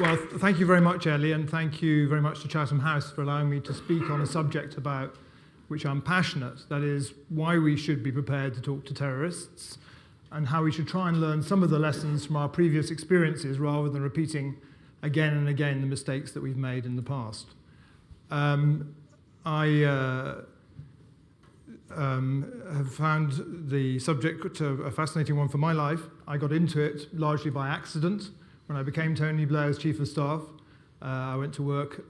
Well, thank you very much, Ellie, and thank you very much to Chatham House for allowing me to speak on a subject about which I'm passionate, that is, why we should be prepared to talk to terrorists and how we should try and learn some of the lessons from our previous experiences rather than repeating again and again the mistakes that we've made in the past. I have found the subject a fascinating one for my life. I got into it largely by accident. When I became Tony Blair's Chief of Staff, I went to work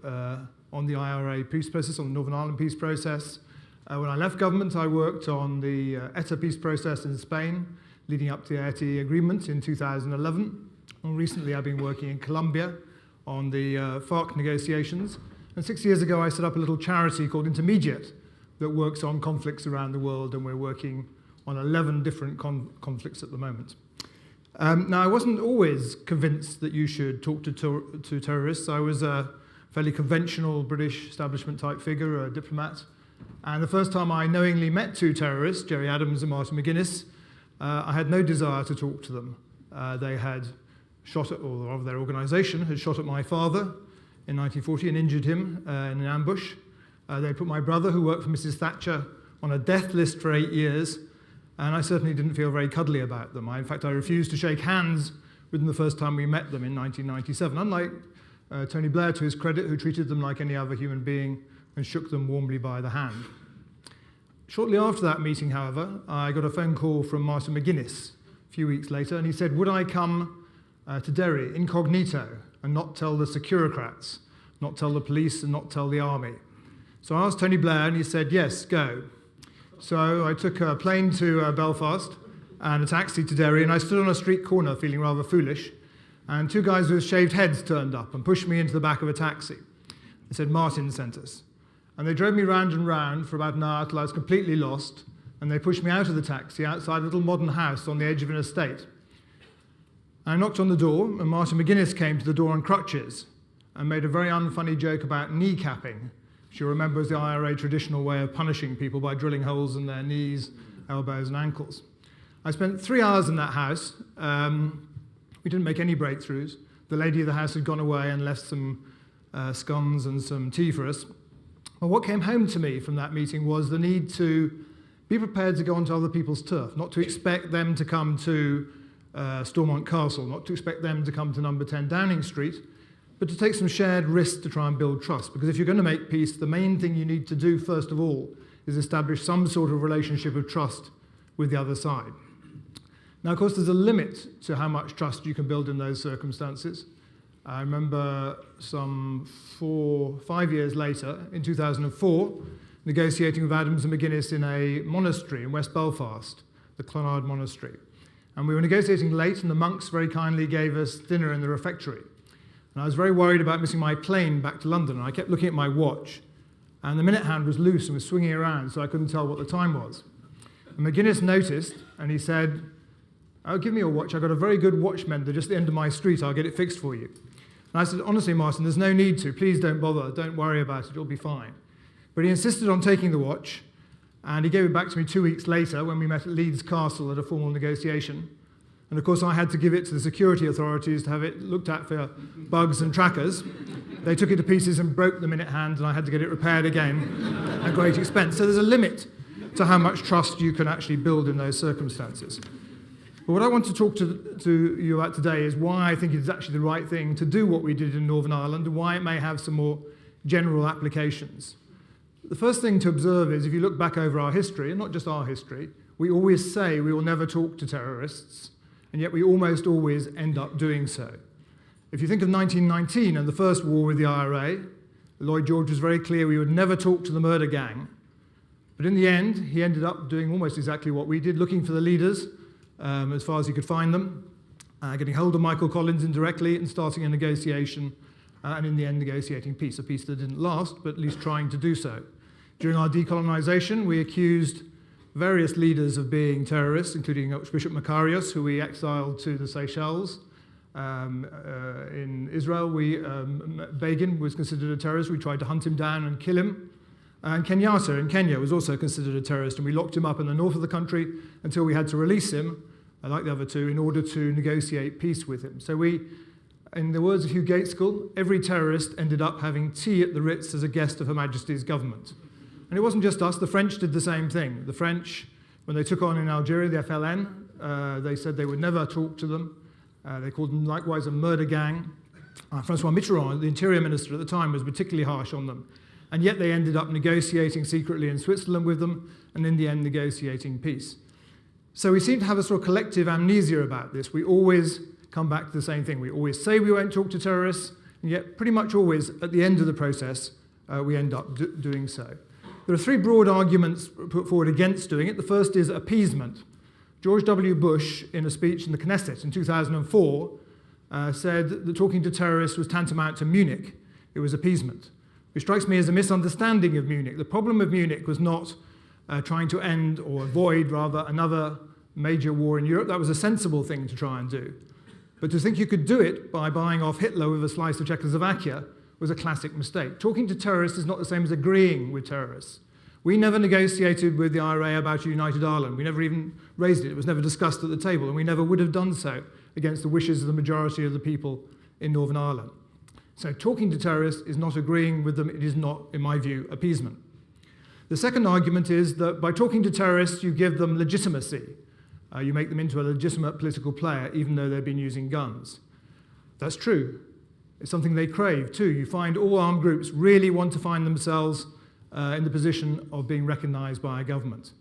on the IRA peace process, on the Northern Ireland peace process. When I left government, I worked on the ETA peace process in Spain, leading up to the ETA agreement in 2011. And recently, I've been working in Colombia on the FARC negotiations. And 6 years ago, I set up a little charity called Intermediate that works on conflicts around the world, and we're working on 11 different conflicts at the moment. Now, I wasn't always convinced that you should talk to terrorists. I was a fairly conventional British establishment type figure, a diplomat. And the first time I knowingly met two terrorists, Gerry Adams and Martin McGuinness, I had no desire to talk to them. They had shot at, or rather their organisation had shot at my father in 1940 and injured him in an ambush. They put my brother, who worked for Mrs. Thatcher, on a death list for 8 years. And I certainly didn't feel very cuddly about them. In fact, I refused to shake hands with them the first time we met them in 1997, unlike Tony Blair, to his credit, who treated them like any other human being and shook them warmly by the hand. Shortly after that meeting, however, I got a phone call from Martin McGuinness a few weeks later, and he said, would I come to Derry incognito and not tell the Securocrats, not tell the police and not tell the army? So I asked Tony Blair, and he said, yes, go. So I took a plane to Belfast and a taxi to Derry, and I stood on a street corner feeling rather foolish, and two guys with shaved heads turned up and pushed me into the back of a taxi. They said, Martin sent us. And they drove me round and round for about an hour till I was completely lost, and they pushed me out of the taxi outside a little modern house on the edge of an estate. I knocked on the door, and Martin McGuinness came to the door on crutches and made a very unfunny joke about kneecapping, which you remember as the IRA traditional way of punishing people by drilling holes in their knees, elbows, and ankles. I spent 3 hours in that house. We didn't make any breakthroughs. The lady of the house had gone away and left some scones and some tea for us. But what came home to me from that meeting was the need to be prepared to go onto other people's turf, not to expect them to come to Stormont Castle, not to expect them to come to number 10 Downing Street, but to take some shared risks to try and build trust. Because if you're going to make peace, the main thing you need to do, first of all, is establish some sort of relationship of trust with the other side. Now, of course, there's a limit to how much trust you can build in those circumstances. I remember some 5 years later, in 2004, negotiating with Adams and McGuinness in a monastery in West Belfast, the Clonard Monastery. And we were negotiating late, and the monks very kindly gave us dinner in the refectory. And I was very worried about missing my plane back to London, and I kept looking at my watch, and the minute hand was loose and was swinging around, so I couldn't tell what the time was. And McGuinness noticed, and he said, oh, give me your watch. I've got a very good watchmender just at the end of my street. I'll get it fixed for you. And I said, honestly, Martin, there's no need to. Please don't bother. Don't worry about it. It'll be fine. But he insisted on taking the watch, and he gave it back to me 2 weeks later when we met at Leeds Castle at a formal negotiation. And of course, I had to give it to the security authorities to have it looked at for bugs and trackers. They took it to pieces and broke the minute hand, and I had to get it repaired again at great expense. So there's a limit to how much trust you can actually build in those circumstances. But what I want to talk to you about today is why I think it's actually the right thing to do what we did in Northern Ireland, and why it may have some more general applications. The first thing to observe is, if you look back over our history, and not just our history, we always say we will never talk to terrorists, and yet we almost always end up doing so. If you think of 1919 and the first war with the IRA, Lloyd George was very clear we would never talk to the murder gang. But in the end, he ended up doing almost exactly what we did, looking for the leaders as far as he could find them, getting hold of Michael Collins indirectly and starting a negotiation, and in the end negotiating peace, a peace that didn't last, but at least trying to do so. During our decolonisation, we accused various leaders of being terrorists, including Archbishop Makarios, who we exiled to the Seychelles. In Israel, Begin was considered a terrorist. We tried to hunt him down and kill him. And Kenyatta in Kenya was also considered a terrorist, and we locked him up in the north of the country until we had to release him, like the other two, in order to negotiate peace with him. So we In the words of Hugh Gaitskell, every terrorist ended up having tea at the Ritz as a guest of Her Majesty's government. And it wasn't just us, the French did the same thing. The French, when they took on in Algeria the FLN, they said they would never talk to them. They called them likewise a murder gang. Francois Mitterrand, the interior minister at the time, was particularly harsh on them. And yet they ended up negotiating secretly in Switzerland with them, and in the end negotiating peace. So we seem to have a sort of collective amnesia about this. We always come back to the same thing. We always say we won't talk to terrorists, and yet pretty much always at the end of the process, we end up doing so. There are three broad arguments put forward against doing it. The first is appeasement. George W. Bush, in a speech in the Knesset in 2004, said that talking to terrorists was tantamount to Munich. It was appeasement, which strikes me as a misunderstanding of Munich. The problem of Munich was not trying to end, or avoid rather, another major war in Europe. That was a sensible thing to try and do. But to think you could do it by buying off Hitler with a slice of Czechoslovakia was a classic mistake. Talking to terrorists is not the same as agreeing with terrorists. We never negotiated with the IRA about a united Ireland. We never even raised it. It was never discussed at the table, and we never would have done so against the wishes of the majority of the people in Northern Ireland. So talking to terrorists is not agreeing with them. It is not, in my view, appeasement. The second argument is that by talking to terrorists, you give them legitimacy. You make them into a legitimate political player, even though they've been using guns. That's true. It's something they crave, too. You find all armed groups really want to find themselves in the position of being recognized by a government.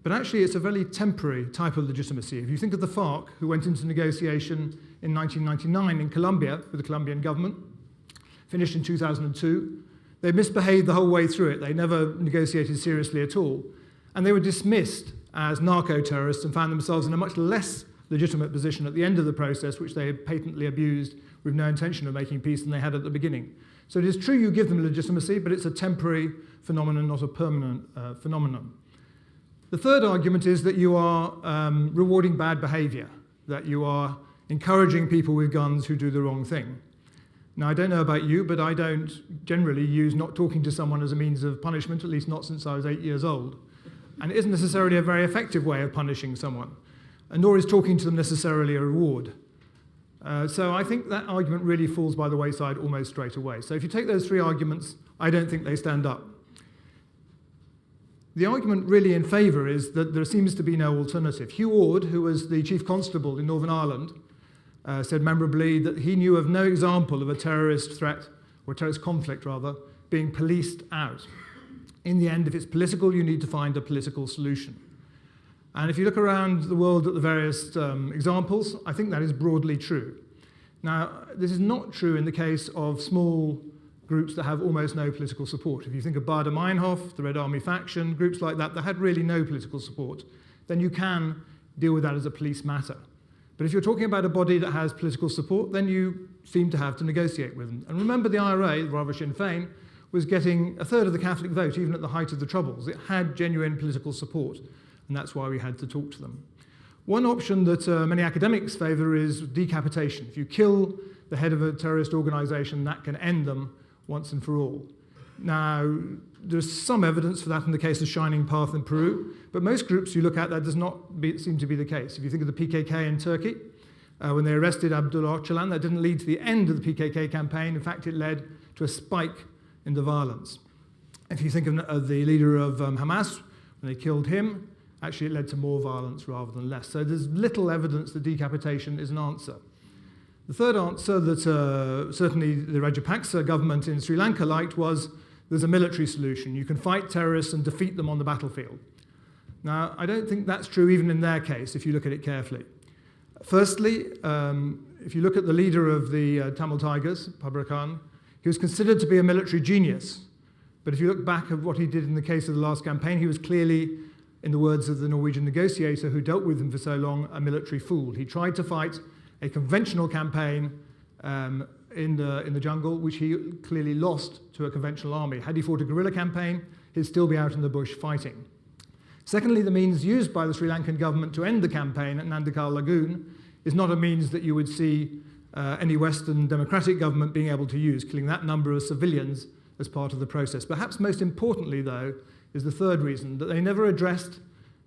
But actually, it's a very temporary type of legitimacy. If you think of the FARC, who went into negotiation in 1999 in Colombia with the Colombian government, finished in 2002, they misbehaved the whole way through it. They never negotiated seriously at all. And they were dismissed as narco-terrorists and found themselves in a much less legitimate position at the end of the process, which they had patently abused with no intention of making peace than they had at the beginning. So it is true you give them legitimacy, but it's a temporary phenomenon, not a permanent phenomenon. The third argument is that you are rewarding bad behavior, that you are encouraging people with guns who do the wrong thing. Now, I don't know about you, but I don't generally use not talking to someone as a means of punishment, at least not since I was 8 years old. And it isn't necessarily a very effective way of punishing someone, and nor is talking to them necessarily a reward. So I think that argument really falls by the wayside almost straight away. So if you take those three arguments, I don't think they stand up. The argument really in favour is that there seems to be no alternative. Hugh Orde, who was the Chief Constable in Northern Ireland, said memorably that he knew of no example of a terrorist threat, or terrorist conflict rather, being policed out. In the end, if it's political, you need to find a political solution. And if you look around the world at the various examples, I think that is broadly true. Now, this is not true in the case of small groups that have almost no political support. If you think of Baader Meinhof, the Red Army faction, groups like that had really no political support, then you can deal with that as a police matter. But if you're talking about a body that has political support, then you seem to have to negotiate with them. And remember, the IRA, rather Sinn Féin, was getting a third of the Catholic vote, even at the height of the Troubles. It had genuine political support, and that's why we had to talk to them. One option that many academics favour is decapitation. If you kill the head of a terrorist organisation, that can end them once and for all. Now, there's some evidence for that in the case of Shining Path in Peru, but most groups you look at, that does not seem to be the case. If you think of the PKK in Turkey, when they arrested Abdullah Öcalan, that didn't lead to the end of the PKK campaign. In fact, it led to a spike in the violence. If you think of the leader of Hamas, when they killed him, actually it led to more violence rather than less. So there's little evidence that decapitation is an answer. The third answer that certainly the Rajapaksa government in Sri Lanka liked was there's a military solution. You can fight terrorists and defeat them on the battlefield. Now, I don't think that's true even in their case, if you look at it carefully. Firstly, if you look at the leader of the Tamil Tigers, Pabrakan, he was considered to be a military genius. But if you look back at what he did in the case of the last campaign, he was clearly, in the words of the Norwegian negotiator who dealt with him for so long, a military fool. He tried to fight a conventional campaign in the jungle, which he clearly lost to a conventional army. Had he fought a guerrilla campaign, he'd still be out in the bush fighting. Secondly, the means used by the Sri Lankan government to end the campaign at Nandikal Lagoon is not a means that you would see any Western democratic government being able to use, killing that number of civilians as part of the process. Perhaps most importantly, though, is the third reason, that they never addressed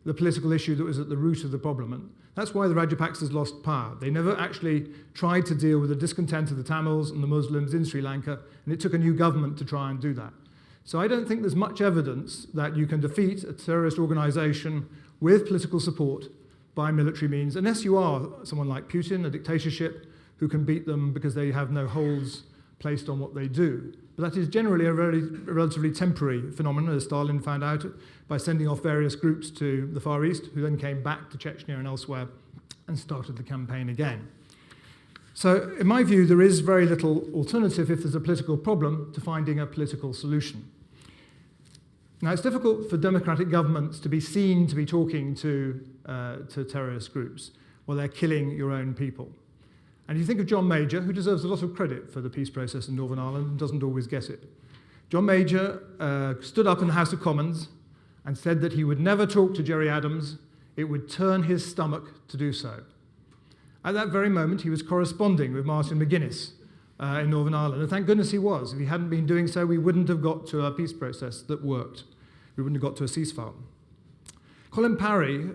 the political issue that was at the root of the problem. And that's why the Rajapaksas lost power. They never actually tried to deal with the discontent of the Tamils and the Muslims in Sri Lanka, and it took a new government to try and do that. So I don't think there's much evidence that you can defeat a terrorist organization with political support by military means, unless you are someone like Putin, a dictatorship, who can beat them because they have no holds placed on what they do. But that is generally a relatively temporary phenomenon, as Stalin found out by sending off various groups to the Far East, who then came back to Chechnya and elsewhere and started the campaign again. So, in my view, there is very little alternative, if there's a political problem, to finding a political solution. Now, it's difficult for democratic governments to be seen to be talking to terrorist groups while they're killing your own people. And you think of John Major, who deserves a lot of credit for the peace process in Northern Ireland and doesn't always get it. John Major stood up in the House of Commons and said that he would never talk to Gerry Adams. It would turn his stomach to do so. At that very moment, he was corresponding with Martin McGuinness in Northern Ireland, and thank goodness he was. If he hadn't been doing so, we wouldn't have got to a peace process that worked. We wouldn't have got to a ceasefire. Colin Parry,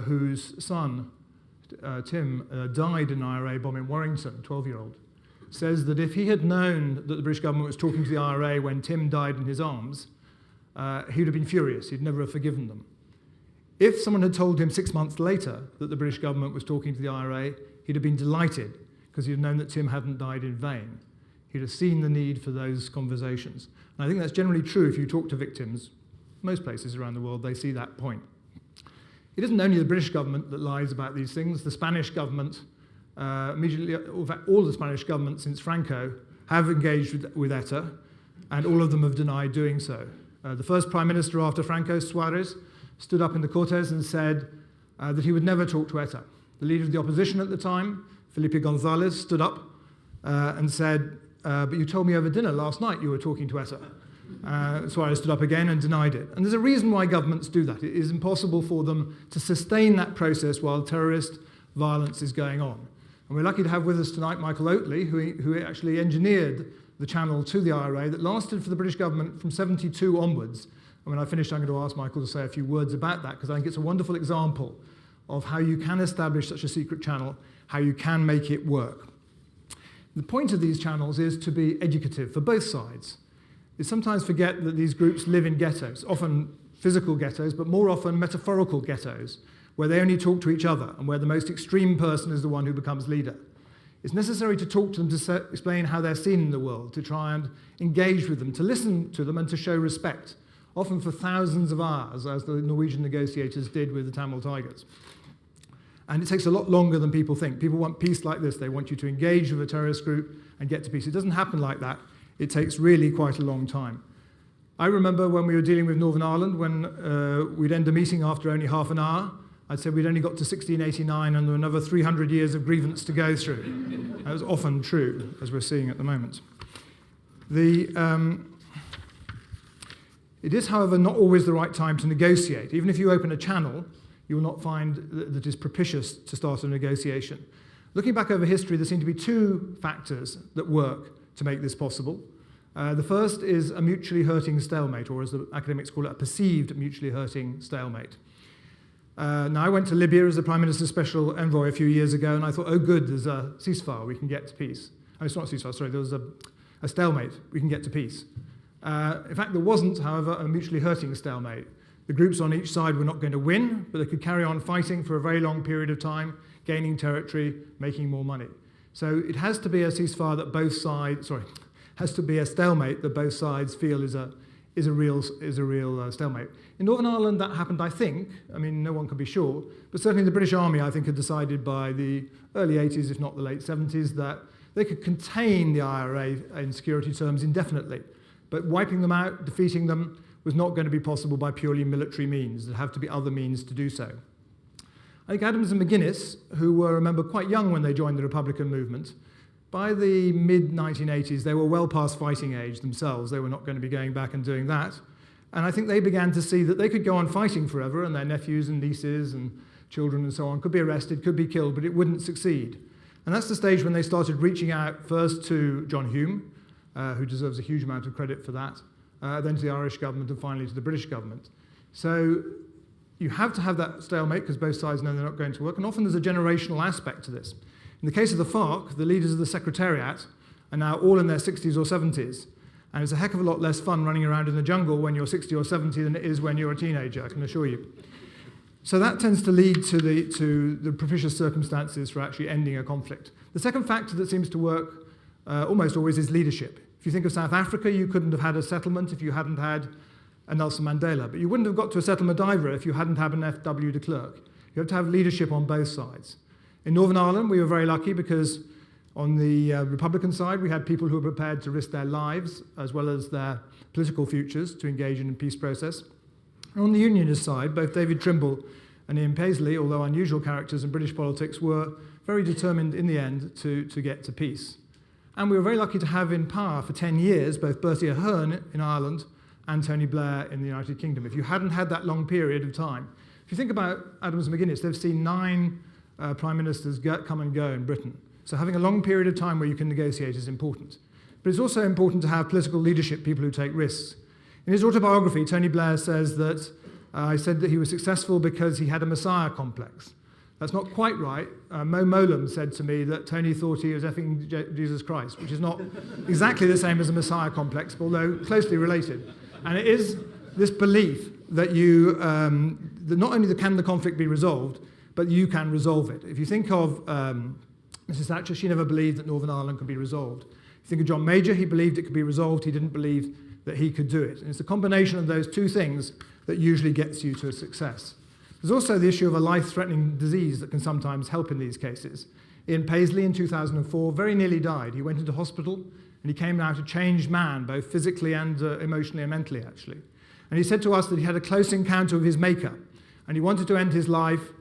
whose son, Tim, died in an IRA bomb in Warrington, 12-year-old, says that if he had known that the British government was talking to the IRA when Tim died in his arms, he would have been furious. He'd never have forgiven them. If someone had told him 6 months later that the British government was talking to the IRA, he'd have been delighted because he'd have known that Tim hadn't died in vain. He'd have seen the need for those conversations. And I think that's generally true if you talk to victims. Most places around the world, they see that point. It isn't only the British government that lies about these things. The Spanish government, immediately, in fact, all the Spanish governments since Franco have engaged with ETA, and all of them have denied doing so. The first prime minister after Franco, Suarez, stood up in the Cortes and said that he would never talk to ETA. The leader of the opposition at the time, Felipe González, stood up and said, but you told me over dinner last night you were talking to ETA. Suarez stood up again and denied it. And there's a reason why governments do that. It is impossible for them to sustain that process while terrorist violence is going on. And we're lucky to have with us tonight Michael Oatley, who actually engineered the channel to the IRA that lasted for the British government from 72 onwards. And when I finish, I'm going to ask Michael to say a few words about that, because I think it's a wonderful example of how you can establish such a secret channel, how you can make it work. The point of these channels is to be educative for both sides. We sometimes forget that these groups live in ghettos, often physical ghettos, but more often metaphorical ghettos, where they only talk to each other and where the most extreme person is the one who becomes leader. It's necessary to talk to them to explain how they're seen in the world, to try and engage with them, to listen to them and to show respect, often for thousands of hours, as the Norwegian negotiators did with the Tamil Tigers. And it takes a lot longer than people think. People want peace like this. They want you to engage with a terrorist group and get to peace. It doesn't happen like that. It takes really quite a long time. I remember when we were dealing with Northern Ireland, when we'd end a meeting after only half an hour, I'd said we'd only got to 1689 and there were another 300 years of grievance to go through. That was often true, as we're seeing at the moment. It is, however, not always the right time to negotiate. Even if you open a channel, you will not find that it's propitious to start a negotiation. Looking back over history, there seem to be two factors that work to make this possible. The first is a mutually hurting stalemate, or as the academics call it, a perceived mutually hurting stalemate. Now, I went to Libya as the Prime Minister's Special Envoy a few years ago, and I thought, oh good, there's a ceasefire, we can get to peace. Oh, it's not a ceasefire, sorry, there was a stalemate, we can get to peace. In fact, there wasn't, however, a mutually hurting stalemate. The groups on each side were not going to win, but they could carry on fighting for a very long period of time, gaining territory, making more money. So it has to be a ceasefire that both sides, has to be a stalemate that both sides feel is a real stalemate. In Northern Ireland, that happened, I think. I mean, no one can be sure, but certainly the British Army, I think, had decided by the early 80s, if not the late 70s, that they could contain the IRA in security terms indefinitely. But wiping them out, defeating them, was not going to be possible by purely military means. There'd have to be other means to do so. I think Adams and McGuinness, who were, remember, quite young when they joined the Republican movement, by the mid-1980s, they were well past fighting age themselves. They were not going to be going back and doing that. And I think they began to see that they could go on fighting forever, and their nephews and nieces and children and so on could be arrested, could be killed, but it wouldn't succeed. And that's the stage when they started reaching out first to John Hume, who deserves a huge amount of credit for that, then to the Irish government, and finally to the British government. So You have to have that stalemate because both sides know they're not going to work, and often there's a generational aspect to this. In the case of the FARC, the leaders of the Secretariat are now all in their 60s or 70s, and it's a heck of a lot less fun running around in the jungle when you're 60 or 70 than it is when you're a teenager, I can assure you. So that tends to lead to the propitious circumstances for actually ending a conflict. The second factor that seems to work almost always is leadership. If you think of South Africa, you couldn't have had a settlement if you hadn't had a Nelson Mandela, but you wouldn't have got to a settlement either if you hadn't had an F.W. de Klerk. You have to have leadership on both sides. In Northern Ireland, we were very lucky because on the Republican side, we had people who were prepared to risk their lives as well as their political futures to engage in the peace process. And on the Unionist side, both David Trimble and Ian Paisley, although unusual characters in British politics, were very determined in the end to get to peace. And we were very lucky to have in power for 10 years both Bertie Ahern in Ireland and Tony Blair in the United Kingdom. If you hadn't had that long period of time, if you think about Adams and McGuinness, they've seen 9 prime ministers come and go in Britain. So having a long period of time where you can negotiate is important. But it's also important to have political leadership, people who take risks. In his autobiography, Tony Blair says that I said that he was successful because he had a messiah complex. That's not quite right. Mo Molam said to me that Tony thought he was effing Jesus Christ, which is not exactly the same as a messiah complex, although closely related. And it is this belief that that not only can the conflict be resolved, but you can resolve it. If you think of Mrs. Thatcher, she never believed that Northern Ireland could be resolved. If you think of John Major, he believed it could be resolved. He didn't believe that he could do it. And it's a combination of those two things that usually gets you to a success. There's also the issue of a life-threatening disease that can sometimes help in these cases. Ian Paisley in 2004 very nearly died. He went into hospital and he came out a changed man, both physically and emotionally and mentally, actually. And he said to us that he had a close encounter with his maker, and he wanted to end his life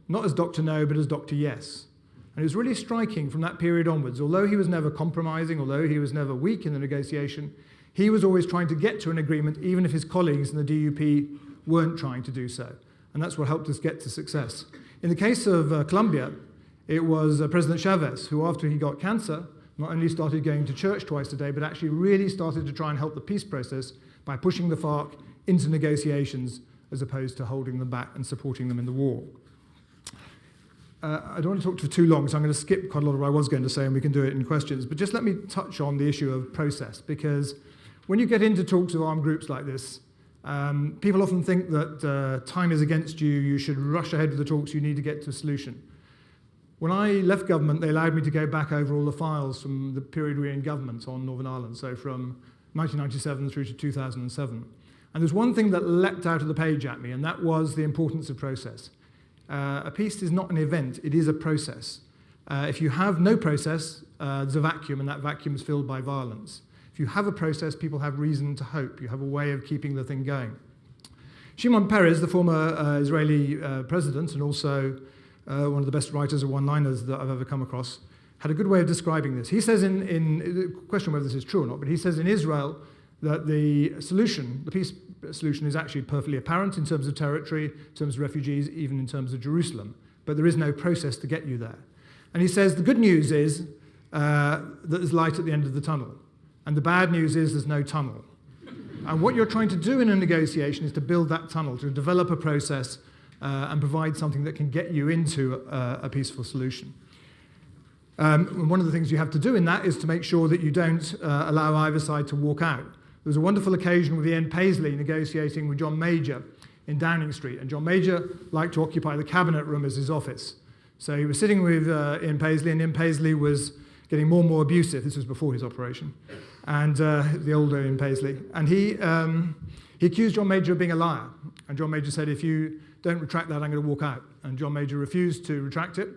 not as Dr. No, but as Dr. Yes. And it was really striking from that period onwards. Although he was never compromising, although he was never weak in the negotiation, he was always trying to get to an agreement, even if his colleagues in the DUP weren't trying to do so. And that's what helped us get to success. In the case of Colombia, it was President Chavez who, after he got cancer, not only started going to church twice a day, but actually really started to try and help the peace process by pushing the FARC into negotiations as opposed to holding them back and supporting them in the war. I don't want to talk for too long, so I'm going to skip quite a lot of what I was going to say, and we can do it in questions. But just let me touch on the issue of process, because when you get into talks of armed groups like this, people often think that time is against you, you should rush ahead with the talks, you need to get to a solution. When I left government, they allowed me to go back over all the files from the period we were in government on Northern Ireland, so from 1997 through to 2007. And there's one thing that leapt out of the page at me, and that was the importance of process. A peace is not an event, it is a process. If you have no process, there's a vacuum, and that vacuum is filled by violence. If you have a process, people have reason to hope. You have a way of keeping the thing going. Shimon Peres, the former Israeli president, and also one of the best writers of one-liners that I've ever come across, had a good way of describing this. He says in question whether this is true or not, but he says in Israel that the solution, the peace solution, is actually perfectly apparent in terms of territory, in terms of refugees, even in terms of Jerusalem. But there is no process to get you there. And he says the good news is that there's light at the end of the tunnel. And the bad news is there's no tunnel. And what you're trying to do in a negotiation is to build that tunnel, to develop a process and provide something that can get you into a peaceful solution. One of the things you have to do in that is to make sure that you don't allow either side to walk out. There was a wonderful occasion with Ian Paisley negotiating with John Major in Downing Street, and John Major liked to occupy the cabinet room as his office. So he was sitting with Ian Paisley, and Ian Paisley was getting more and more abusive. This was before his operation, and the older Ian Paisley. And he accused John Major of being a liar. And John Major said, if you don't retract that, I'm going to walk out. And John Major refused to retract it.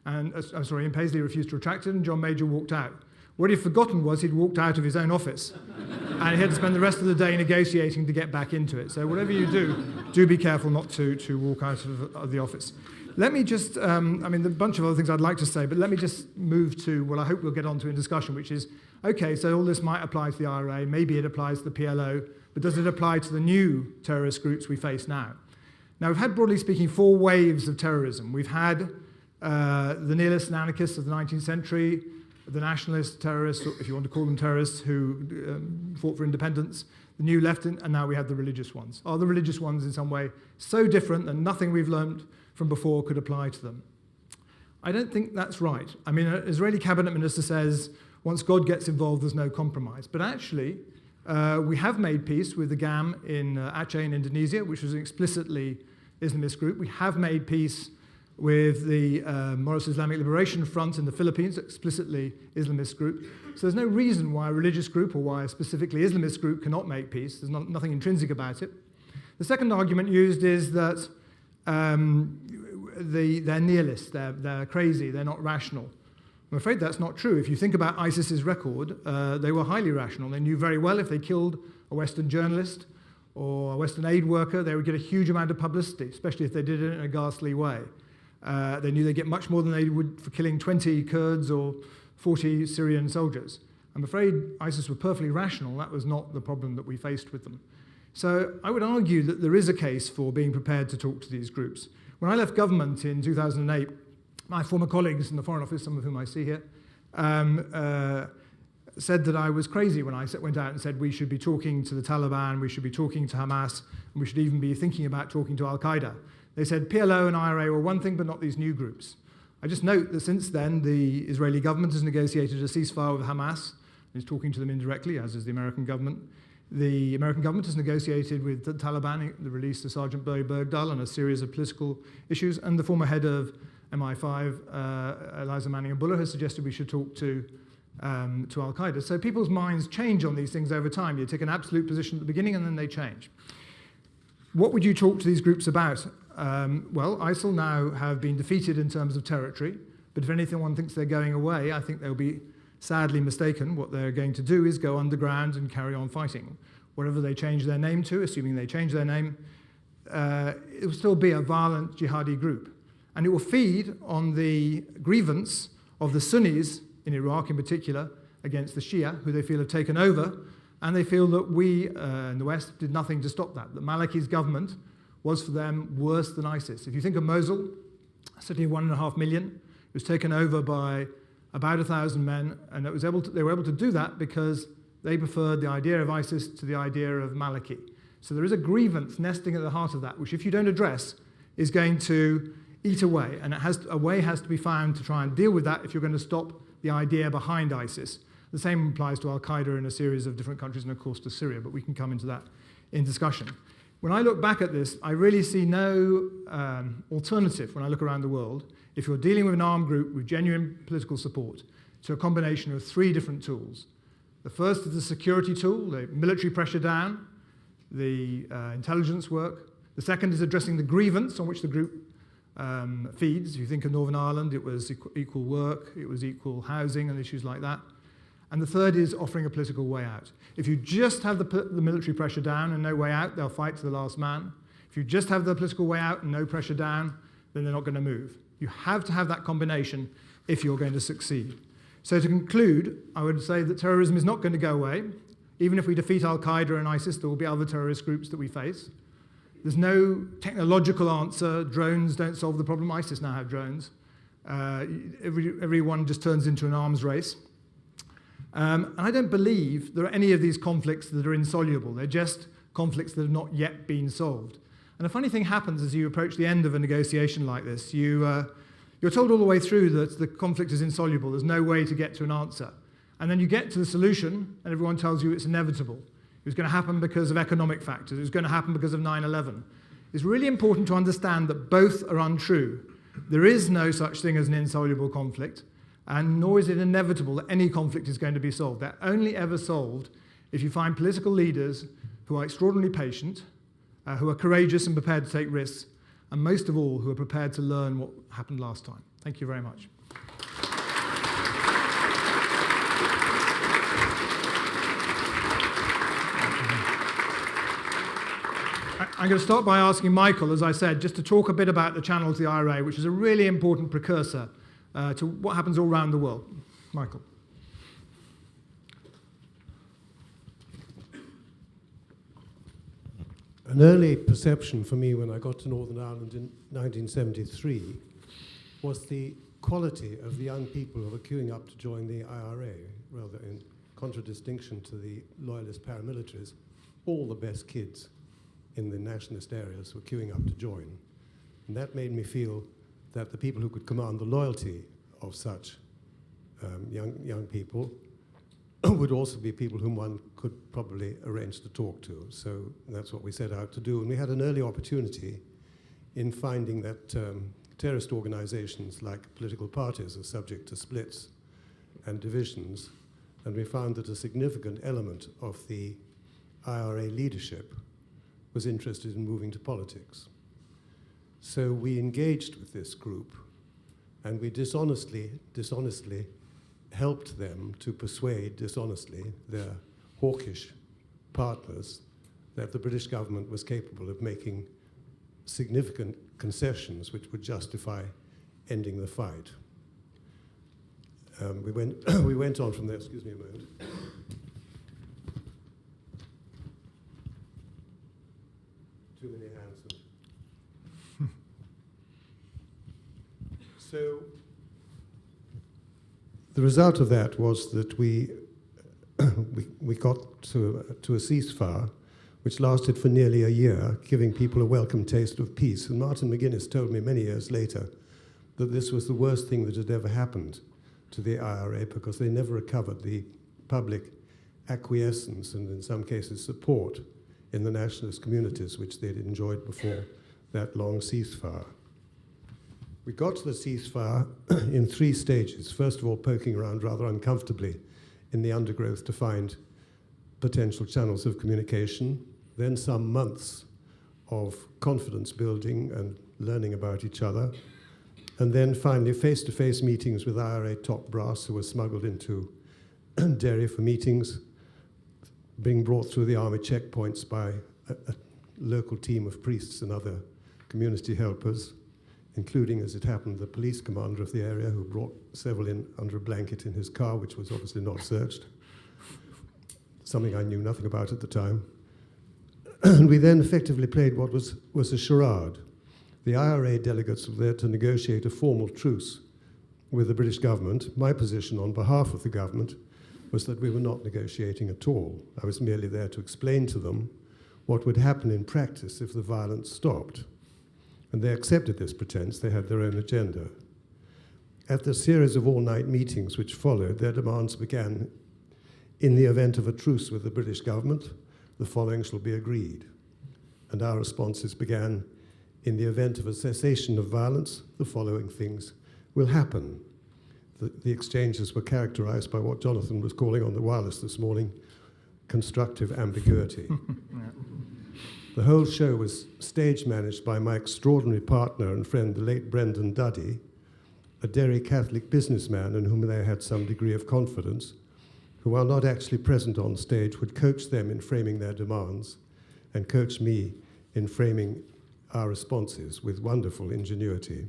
And Ian Paisley refused to retract it, and John Major walked out. What he'd forgotten was he'd walked out of his own office, and he had to spend the rest of the day negotiating to get back into it. So whatever you do be careful not to walk out of the office. Let me just, there are a bunch of other things I'd like to say, but let me just move to what I hope we'll get onto in discussion, which is, okay, so all this might apply to the IRA, maybe it applies to the PLO, but does it apply to the new terrorist groups we face now? Now, we've had, broadly speaking, 4 waves of terrorism. We've had the nihilists and anarchists of the 19th century, the nationalist terrorists, if you want to call them terrorists, who fought for independence, the the new left, and now we have the religious ones. Are the religious ones in some way so different that nothing we've learned from before could apply to them? I don't think that's right. I mean, an Israeli cabinet minister says, once God gets involved, there's no compromise. But actually, we have made peace with the GAM in Aceh in Indonesia, which was an explicitly Islamist group. We have made peace with the Maoist Islamic Liberation Front in the Philippines, explicitly Islamist group. So there's no reason why a religious group or why a specifically Islamist group cannot make peace. There's nothing intrinsic about it. The second argument used is that they're nihilists, they're crazy, they're not rational. I'm afraid that's not true. If you think about ISIS's record, they were highly rational. They knew very well if they killed a Western journalist or a Western aid worker, they would get a huge amount of publicity, especially if they did it in a ghastly way. They knew they'd get much more than they would for killing 20 Kurds or 40 Syrian soldiers. I'm afraid ISIS were perfectly rational. That was not the problem that we faced with them. So I would argue that there is a case for being prepared to talk to these groups. When I left government in 2008, my former colleagues in the Foreign Office, some of whom I see here, said that I was crazy when I went out and said we should be talking to the Taliban, we should be talking to Hamas, and we should even be thinking about talking to Al-Qaeda. They said PLO and IRA were one thing, but not these new groups. I just note that since then, the Israeli government has negotiated a ceasefire with Hamas, and is talking to them indirectly, as is the American government. The American government has negotiated with the Taliban the release of Sergeant Barry Bergdahl on a series of political issues, and the former head of MI5, Eliza Manning-Abdullah, has suggested we should talk to Al-Qaeda. So people's minds change on these things over time. You take an absolute position at the beginning, and then they change. What would you talk to these groups about? Well, ISIL now have been defeated in terms of territory, but if anyone thinks they're going away, I think they'll be sadly mistaken. What they're going to do is go underground and carry on fighting. Whatever they change their name to, assuming they change their name, it will still be a violent jihadi group. And it will feed on the grievance of the Sunnis in Iraq in particular against the Shia, who they feel have taken over, and they feel that we in the West did nothing to stop that, that Maliki's government was for them worse than ISIS. If you think of Mosul, a city of 1.5 million, it was taken over by about 1,000 men, and they were able to do that because they preferred the idea of ISIS to the idea of Maliki. So there is a grievance nesting at the heart of that, which if you don't address, is going to eat away, and a way has to be found to try and deal with that if you're going to stop the idea behind ISIS. The same applies to Al-Qaeda in a series of different countries, and of course to Syria, but we can come into that in discussion. When I look back at this, I really see no alternative when I look around the world, if you're dealing with an armed group with genuine political support, to a combination of 3 different tools. The first is the security tool, the military pressure down, the intelligence work. The second is addressing the grievance on which the group feeds. If you think of Northern Ireland, it was equal work, it was equal housing and issues like that. And the third is offering a political way out. If you just have the military pressure down and no way out, they'll fight to the last man. If you just have the political way out and no pressure down, then they're not going to move. You have to have that combination if you're going to succeed. So to conclude, I would say that terrorism is not going to go away. Even if we defeat Al-Qaeda and ISIS, there will be other terrorist groups that we face. There's no technological answer. Drones don't solve the problem. ISIS now have drones. Everyone just turns into an arms race. And I don't believe there are any of these conflicts that are insoluble. They're just conflicts that have not yet been solved. And a funny thing happens as you approach the end of a negotiation like this. You're told all the way through that the conflict is insoluble. There's no way to get to an answer. And then you get to the solution, and everyone tells you it's inevitable. It was going to happen because of economic factors. It was going to happen because of 9/11. It's really important to understand that both are untrue. There is no such thing as an insoluble conflict, and nor is it inevitable that any conflict is going to be solved. They're only ever solved if you find political leaders who are extraordinarily patient, who are courageous and prepared to take risks, and most of all, who are prepared to learn what happened last time. Thank you very much. I'm going to start by asking Michael, as I said, just to talk a bit about the channel to the IRA, which is a really important precursor to what happens all around the world. Michael. An early perception for me when I got to Northern Ireland in 1973 was the quality of the young people who were queuing up to join the IRA, rather in contradistinction to the loyalist paramilitaries. all the best kids in the nationalist areas were queuing up to join. And that made me feel that the people who could command the loyalty of such young people would also be people whom one could probably arrange to talk to. So that's what we set out to do. And we had an early opportunity in finding that terrorist organizations like political parties are subject to splits and divisions. And we found that a significant element of the IRA leadership was interested in moving to politics. So we engaged with this group, and we dishonestly helped them to persuade dishonestly their hawkish partners that the British government was capable of making significant concessions which would justify ending the fight. We went on from there. Excuse me a moment. Too many hands. So the result of that was that we got to a ceasefire which lasted for nearly a year, giving people a welcome taste of peace. And Martin McGuinness told me many years later that this was the worst thing that had ever happened to the IRA, because they never recovered the public acquiescence and in some cases support in the nationalist communities which they'd enjoyed before that long ceasefire. We got to the ceasefire in 3 stages. First of all, poking around rather uncomfortably in the undergrowth to find potential channels of communication. Then some months of confidence building and learning about each other. And then finally face-to-face meetings with IRA top brass who were smuggled into Derry for meetings, being brought through the army checkpoints by a local team of priests and other community helpers, including, as it happened, the police commander of the area, who brought several in under a blanket in his car, which was obviously not searched, something I knew nothing about at the time. And we then effectively played what was a charade. The IRA delegates were there to negotiate a formal truce with the British government. My position on behalf of the government was that we were not negotiating at all. I was merely there to explain to them what would happen in practice if the violence stopped. And they accepted this pretense. They had their own agenda. At the series of all-night meetings which followed, their demands began: in the event of a truce with the British government, the following shall be agreed. And our responses began: in the event of a cessation of violence, the following things will happen. The exchanges were characterized by what Jonathan was calling on the wireless this morning, constructive ambiguity. Yeah. The whole show was stage managed by my extraordinary partner and friend, the late Brendan Duddy, a Derry Catholic businessman in whom they had some degree of confidence, who, while not actually present on stage, would coach them in framing their demands and coach me in framing our responses with wonderful ingenuity.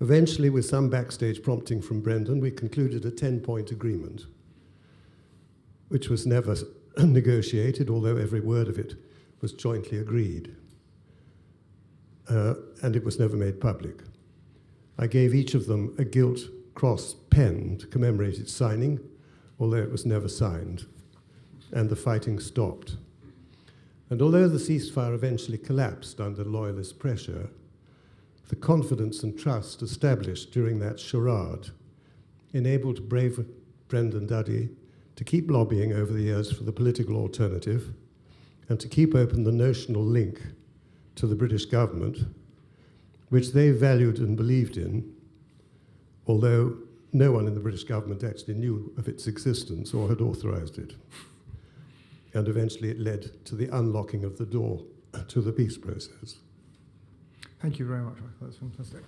Eventually, with some backstage prompting from Brendan, we concluded a 10-point agreement, which was never negotiated, although every word of it was jointly agreed. And it was never made public. I gave each of them a gilt cross pen to commemorate its signing, although it was never signed, and the fighting stopped. And although the ceasefire eventually collapsed under loyalist pressure, the confidence and trust established during that charade enabled brave Brendan Duddy to keep lobbying over the years for the political alternative and to keep open the notional link to the British government, which they valued and believed in, although no one in the British government actually knew of its existence or had authorized it. And eventually it led to the unlocking of the door to the peace process. Thank you very much, Michael. That's fantastic.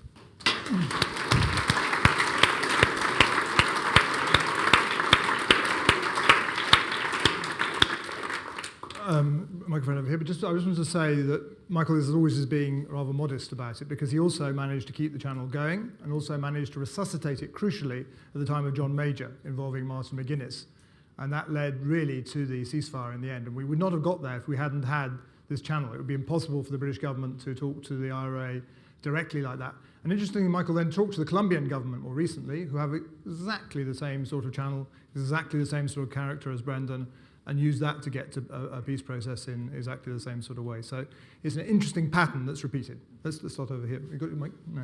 Microphone over here, but I just wanted to say that Michael is always being rather modest about it, because he also managed to keep the channel going and also managed to resuscitate it crucially at the time of John Major, involving Martin McGuinness. And that led really to the ceasefire in the end. And we would not have got there if we hadn't had this channel. It would be impossible for the British government to talk to the IRA directly like that. And interestingly, Michael then talked to the Colombian government more recently, who have exactly the same sort of channel, exactly the same sort of character as Brendan, and use that to get to a peace process in exactly the same sort of way. So it's an interesting pattern that's repeated. Let's start over here. You got your mic? No.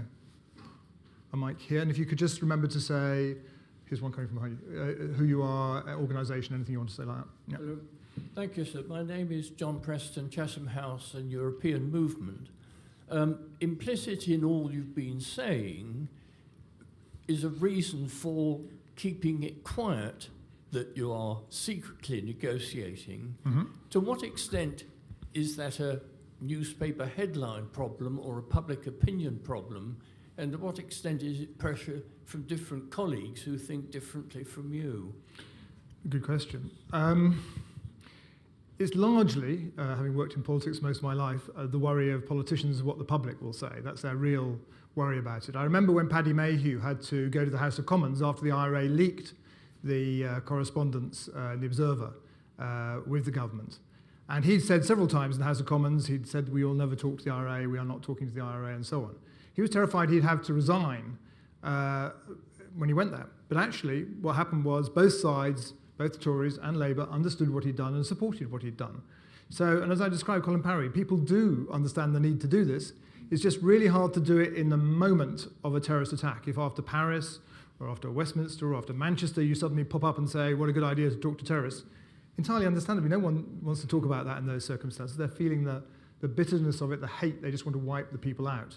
A mic here. And if you could just remember to say, here's one coming from behind you, who you are, organisation, anything you want to say like that. Yeah. Hello. Thank you, sir. My name is John Preston, Chatham House and European Movement. Implicit in all you've been saying is a reason for keeping it quiet that you are secretly negotiating. Mm-hmm. To what extent is that a newspaper headline problem or a public opinion problem, and to what extent is it pressure from different colleagues who think differently from you? Good question. It's largely, having worked in politics most of my life, the worry of politicians what the public will say. That's their real worry about it. I remember when Paddy Mayhew had to go to the House of Commons after the IRA leaked the correspondence in the Observer with the government. And he'd said several times in the House of Commons, he'd said, we will never talk to the IRA, we are not talking to the IRA, and so on. He was terrified he'd have to resign when he went there. But actually, what happened was both sides, both the Tories and Labour, understood what he'd done and supported what he'd done. So, and as I described Colin Parry, people do understand the need to do this. It's just really hard to do it in the moment of a terrorist attack. If after Paris, or after Westminster, or after Manchester, you suddenly pop up and say, what a good idea to talk to terrorists. Entirely understandably, no one wants to talk about that in those circumstances. They're feeling the bitterness of it, the hate, they just want to wipe the people out.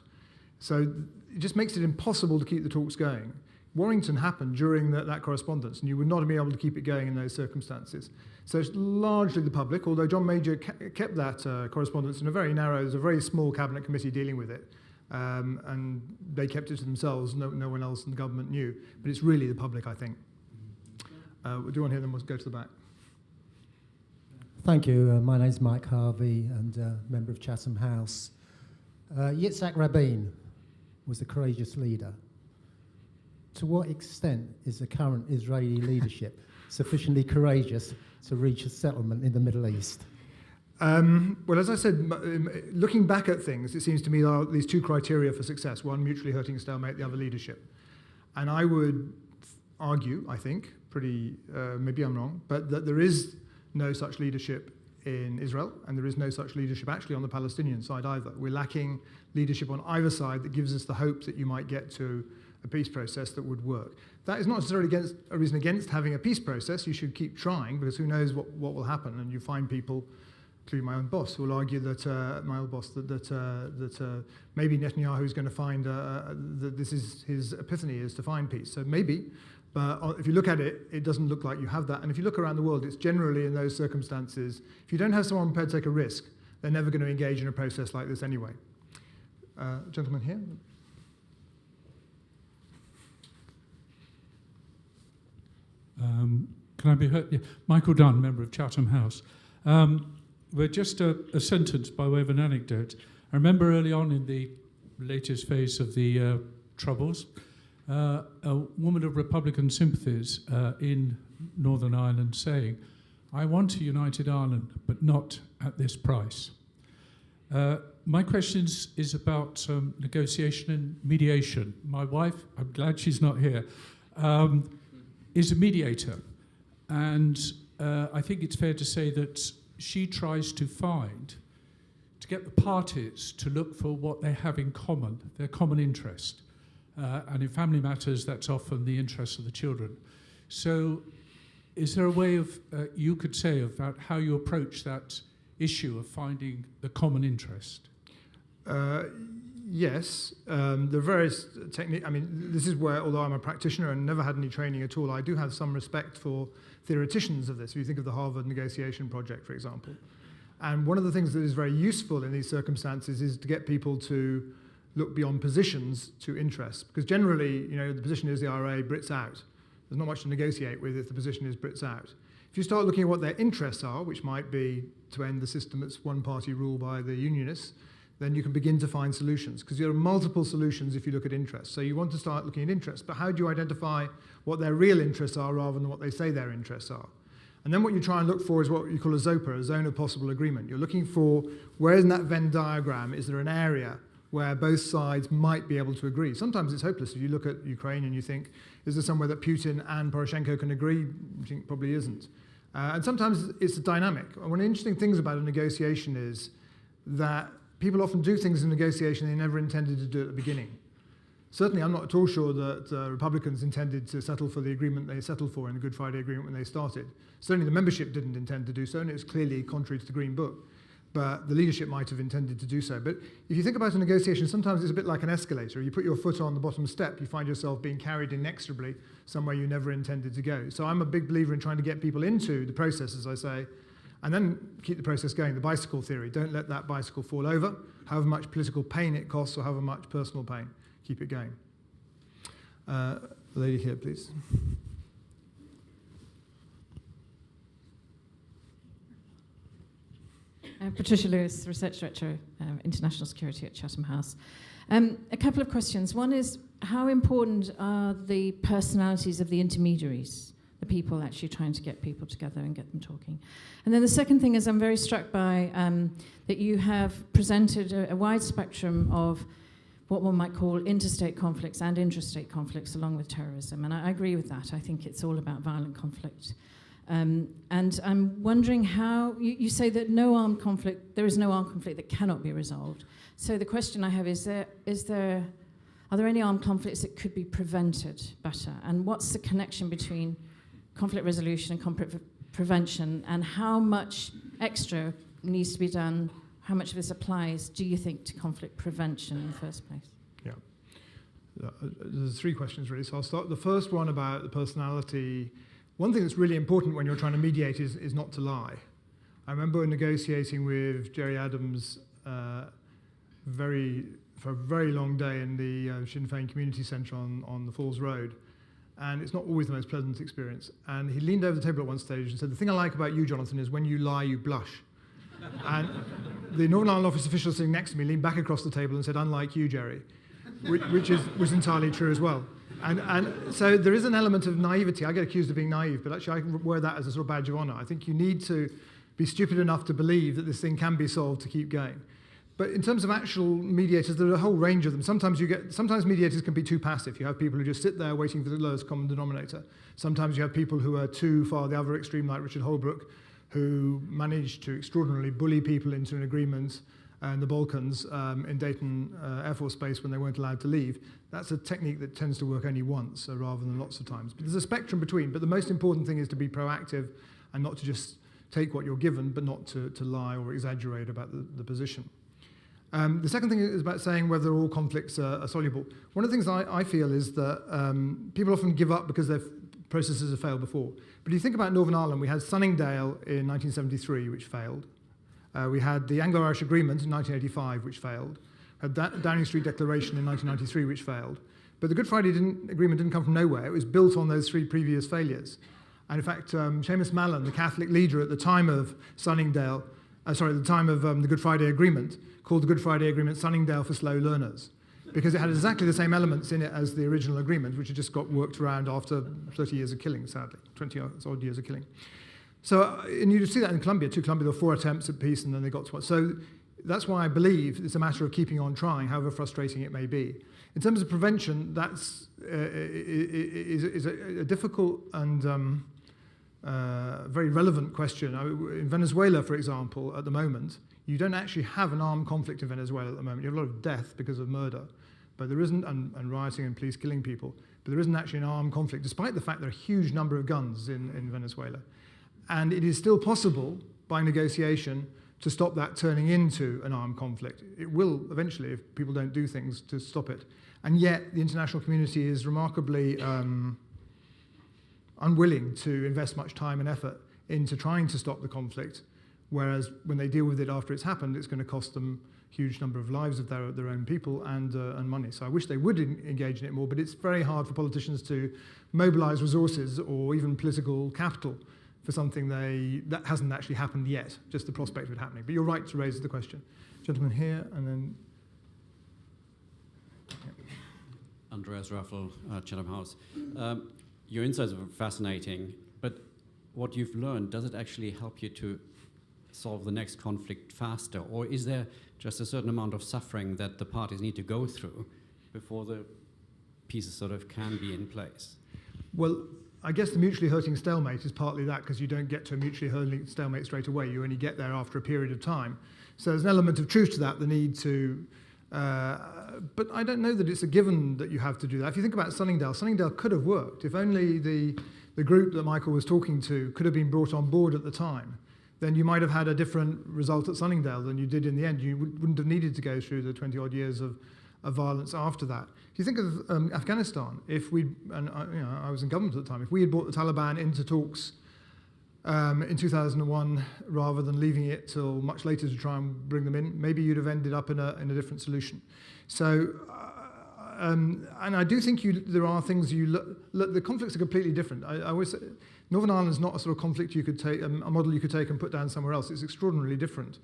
So it just makes it impossible to keep the talks going. Warrington happened during that correspondence, and you would not have been able to keep it going in those circumstances. So it's largely the public, although John Major kept that correspondence in a very narrow, there's a very small cabinet committee dealing with it, and they kept it to themselves, no one else in the government knew. But it's really the public, I think. Do you want to hear them? We'll go to the back. Thank you. My name's Mike Harvey, and member of Chatham House. Yitzhak Rabin was a courageous leader. To what extent is the current Israeli leadership sufficiently courageous to reach a settlement in the Middle East? Well, as I said, looking back at things, it seems to me there are these two criteria for success. One, mutually hurting stalemate, the other, leadership. And I would argue, I think, maybe I'm wrong, but that there is no such leadership in Israel, and there is no such leadership actually on the Palestinian side either. We're lacking leadership on either side that gives us the hope that you might get to a peace process that would work. That is not necessarily a reason against having a peace process. You should keep trying, because who knows what will happen. And you find people, including my own boss, who will argue that my old boss that maybe Netanyahu is going to find that this is his epiphany, is to find peace. So maybe, but if you look at it, it doesn't look like you have that. And if you look around the world, it's generally in those circumstances. If you don't have someone prepared to take a risk, they're never going to engage in a process like this anyway. Gentleman here. Can I be heard? Yeah. Michael Dunn, member of Chatham House. We're just a sentence by way of an anecdote. I remember early on in the latest phase of the Troubles, a woman of Republican sympathies in Northern Ireland saying, I want a united Ireland, but not at this price. My question is about negotiation and mediation. My wife, I'm glad she's not here, is a mediator, and I think it's fair to say that she tries to get the parties to look for what they have in common, their common interest, and in family matters that's often the interest of the children. So is there a way of, you could say, about how you approach that issue of finding the common interest? Yes, there are various techniques. I mean, this is where, although I'm a practitioner and never had any training at all, I do have some respect for theoreticians of this. If you think of the Harvard negotiation project, for example. And one of the things that is very useful in these circumstances is to get people to look beyond positions to interests. Because generally, the position is the IRA, Brits out. There's not much to negotiate with if the position is Brits out. If you start looking at what their interests are, which might be to end the system that's one-party rule by the unionists, then you can begin to find solutions, because there are multiple solutions if you look at interests. So you want to start looking at interests, but how do you identify what their real interests are rather than what they say their interests are? And then what you try and look for is what you call a ZOPA, a zone of possible agreement. You're looking for where in that Venn diagram is there an area where both sides might be able to agree. Sometimes it's hopeless. If you look at Ukraine and you think, is there somewhere that Putin and Poroshenko can agree? You think probably isn't. And sometimes it's a dynamic. One of the interesting things about a negotiation is that people often do things in negotiation they never intended to do at the beginning. Certainly, I'm not at all sure that Republicans intended to settle for the agreement they settled for in the Good Friday Agreement when they started. Certainly, the membership didn't intend to do so, and it was clearly contrary to the Green Book. But the leadership might have intended to do so. But if you think about a negotiation, sometimes it's a bit like an escalator. You put your foot on the bottom step, you find yourself being carried inexorably somewhere you never intended to go. So I'm a big believer in trying to get people into the process, as I say, and then keep the process going. The bicycle theory. Don't let that bicycle fall over, however much political pain it costs or however much personal pain. Keep it going. The lady here, please. Patricia Lewis, Research Director, International Security at Chatham House. A couple of questions. One is, how important are the personalities of the intermediaries, the people actually trying to get people together and get them talking? And then the second thing is, I'm very struck by that you have presented a wide spectrum of what one might call interstate conflicts and intrastate conflicts along with terrorism. And I agree with that. I think it's all about violent conflict. And I'm wondering how, you say that there is no armed conflict that cannot be resolved. So the question I have is, are there any armed conflicts that could be prevented better? And what's the connection between conflict resolution and conflict prevention, and how much extra needs to be done? How much of this applies, do you think, to conflict prevention in the first place? Yeah. There's three questions, really. So I'll start. The first one about the personality. One thing that's really important when you're trying to mediate is not to lie. I remember negotiating with Jerry Adams for a very long day in the Sinn Féin Community Centre on the Falls Road. And it's not always the most pleasant experience. And he leaned over the table at one stage and said, "The thing I like about you, Jonathan, is when you lie, you blush." And the Northern Ireland office official sitting next to me leaned back across the table and said, "Unlike you, Jerry," which was entirely true as well. And so there is an element of naivety. I get accused of being naive, but actually I can wear that as a sort of badge of honour. I think you need to be stupid enough to believe that this thing can be solved to keep going. But in terms of actual mediators, there are a whole range of them. Sometimes mediators can be too passive. You have people who just sit there waiting for the lowest common denominator. Sometimes you have people who are too far the other extreme, like Richard Holbrooke, who managed to extraordinarily bully people into an agreement in the Balkans in Dayton Air Force Base when they weren't allowed to leave. That's a technique that tends to work only once rather than lots of times. But there's a spectrum between. But the most important thing is to be proactive and not to just take what you're given, but not to lie or exaggerate about the position. The second thing is about saying whether all conflicts are soluble. One of the things I feel is that people often give up because their processes have failed before. But if you think about Northern Ireland, we had Sunningdale in 1973, which failed. We had the Anglo-Irish Agreement in 1985, which failed. We had that Downing Street Declaration in 1993, which failed. But the Good Friday Agreement didn't come from nowhere. It was built on those three previous failures. And in fact, Seamus Mallon, the Catholic leader at the time of the time of the Good Friday Agreement, called the Good Friday Agreement Sunningdale for slow learners, because it had exactly the same elements in it as the original agreement, which had just got worked around after 30 years of killing, sadly, 20-odd years of killing. So, and you see that in Colombia too. Colombia, there were 4 attempts at peace, and then they got to one. So that's why I believe it's a matter of keeping on trying, however frustrating it may be. In terms of prevention, that's is a difficult and very relevant question. In Venezuela, for example, at the moment, you don't actually have an armed conflict in Venezuela at the moment. You have a lot of death because of murder, but there isn't, and rioting and police killing people, but there isn't actually an armed conflict, despite the fact there are a huge number of guns in Venezuela. And it is still possible, by negotiation, to stop that turning into an armed conflict. It will eventually, if people don't do things to stop it. And yet, the international community is remarkably unwilling to invest much time and effort into trying to stop the conflict, whereas when they deal with it after it's happened, it's going to cost them a huge number of lives of their own people and money. So I wish they would engage in it more, but it's very hard for politicians to mobilize resources or even political capital for something that hasn't actually happened yet, just the prospect of it happening. But you're right to raise the question. Gentleman here, and then... Andreas Raffel, Chatham House. Your insights are fascinating, but what you've learned, does it actually help you to solve the next conflict faster? Or is there just a certain amount of suffering that the parties need to go through before the pieces sort of can be in place? Well, I guess the mutually hurting stalemate is partly that, because you don't get to a mutually hurting stalemate straight away. You only get there after a period of time. So there's an element of truth to that, the need to... but I don't know that it's a given that you have to do that. If you think about Sunningdale, Sunningdale could have worked. If only the group that Michael was talking to could have been brought on board at the time, then you might have had a different result at Sunningdale than you did in the end. You wouldn't have needed to go through the 20-odd years of violence after that. If you think of Afghanistan, if we, and I was in government at the time, if we had brought the Taliban into talks in 2001 rather than leaving it till much later to try and bring them in, maybe you'd have ended up in a different solution. So, and I do think there are things the conflicts are completely different. I always say, Northern Ireland is not a sort of conflict you could take, a model you could take and put down somewhere else. It's extraordinarily different.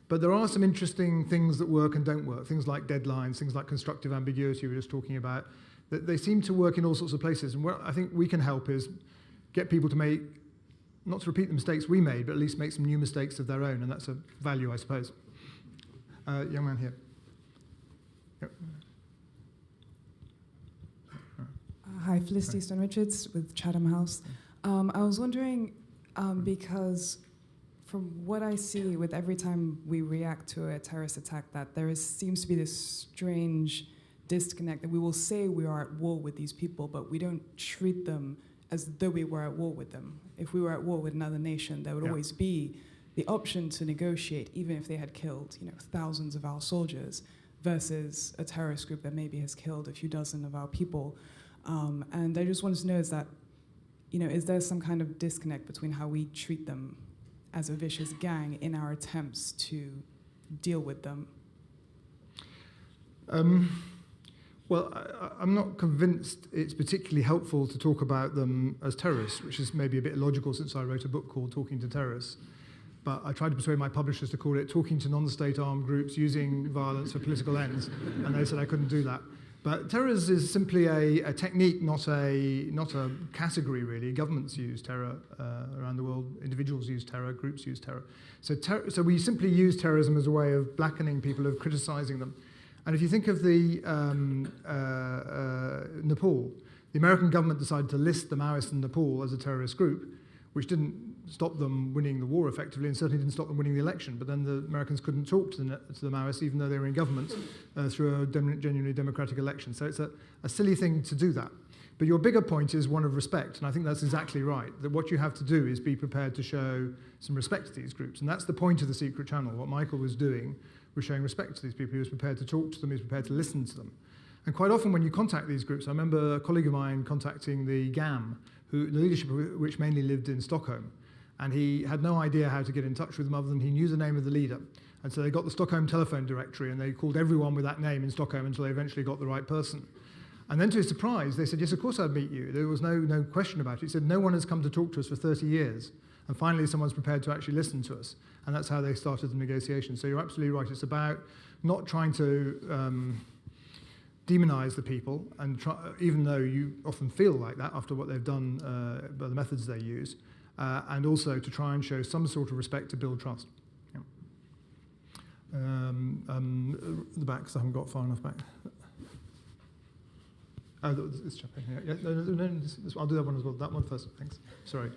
But there are some interesting things that work and don't work, things like deadlines, things like constructive ambiguity we were just talking about. That they seem to work in all sorts of places. And what I think we can help is get people to make, not to repeat the mistakes we made, but at least make some new mistakes of their own, and that's a value, I suppose. Young man here. Yep. Hi, Felicity Stone-Richards with Chatham House. I was wondering, because from what I see with every time we react to a terrorist attack, that seems to be this strange disconnect that we will say we are at war with these people, but we don't treat them as though we were at war with them. If we were at war with another nation, there would always be the option to negotiate, even if they had killed, thousands of our soldiers, versus a terrorist group that maybe has killed a few dozen of our people. And I just wanted to know, is there some kind of disconnect between how we treat them as a vicious gang in our attempts to deal with them? Well, I'm not convinced it's particularly helpful to talk about them as terrorists, which is maybe a bit illogical since I wrote a book called Talking to Terrorists. But I tried to persuade my publishers to call it Talking to Non-State Armed Groups Using Violence for Political Ends, and they said I couldn't do that. But terrorism is simply a technique, not a category, really. Governments use terror around the world. Individuals use terror. Groups use terror. So we simply use terrorism as a way of blackening people, of criticizing them. And if you think of the Nepal, the American government decided to list the Maoists in Nepal as a terrorist group, which didn't stop them winning the war effectively, and certainly didn't stop them winning the election. But then the Americans couldn't talk to the Maoists, even though they were in government, through a genuinely democratic election. So it's a silly thing to do that. But your bigger point is one of respect, and I think that's exactly right, that what you have to do is be prepared to show some respect to these groups. And that's the point of the secret channel. What Michael was doing was showing respect to these people. He was prepared to talk to them, he was prepared to listen to them. And quite often when you contact these groups, I remember a colleague of mine contacting the GAM, the leadership of which mainly lived in Stockholm. And he had no idea how to get in touch with them other than he knew the name of the leader. And so they got the Stockholm telephone directory and they called everyone with that name in Stockholm until they eventually got the right person. And then to his surprise, they said, yes, of course I'd meet you. There was no question about it. He said, no one has come to talk to us for 30 years. And finally, someone's prepared to actually listen to us. And that's how they started the negotiation. So you're absolutely right. It's about not trying to demonize the people, and even though you often feel like that after what they've done by the methods they use, and also to try and show some sort of respect to build trust. Yeah. The back, because I haven't got far enough back. Oh, this chap here. Yeah, no, I'll do that one as well. That one first, thanks. Sorry.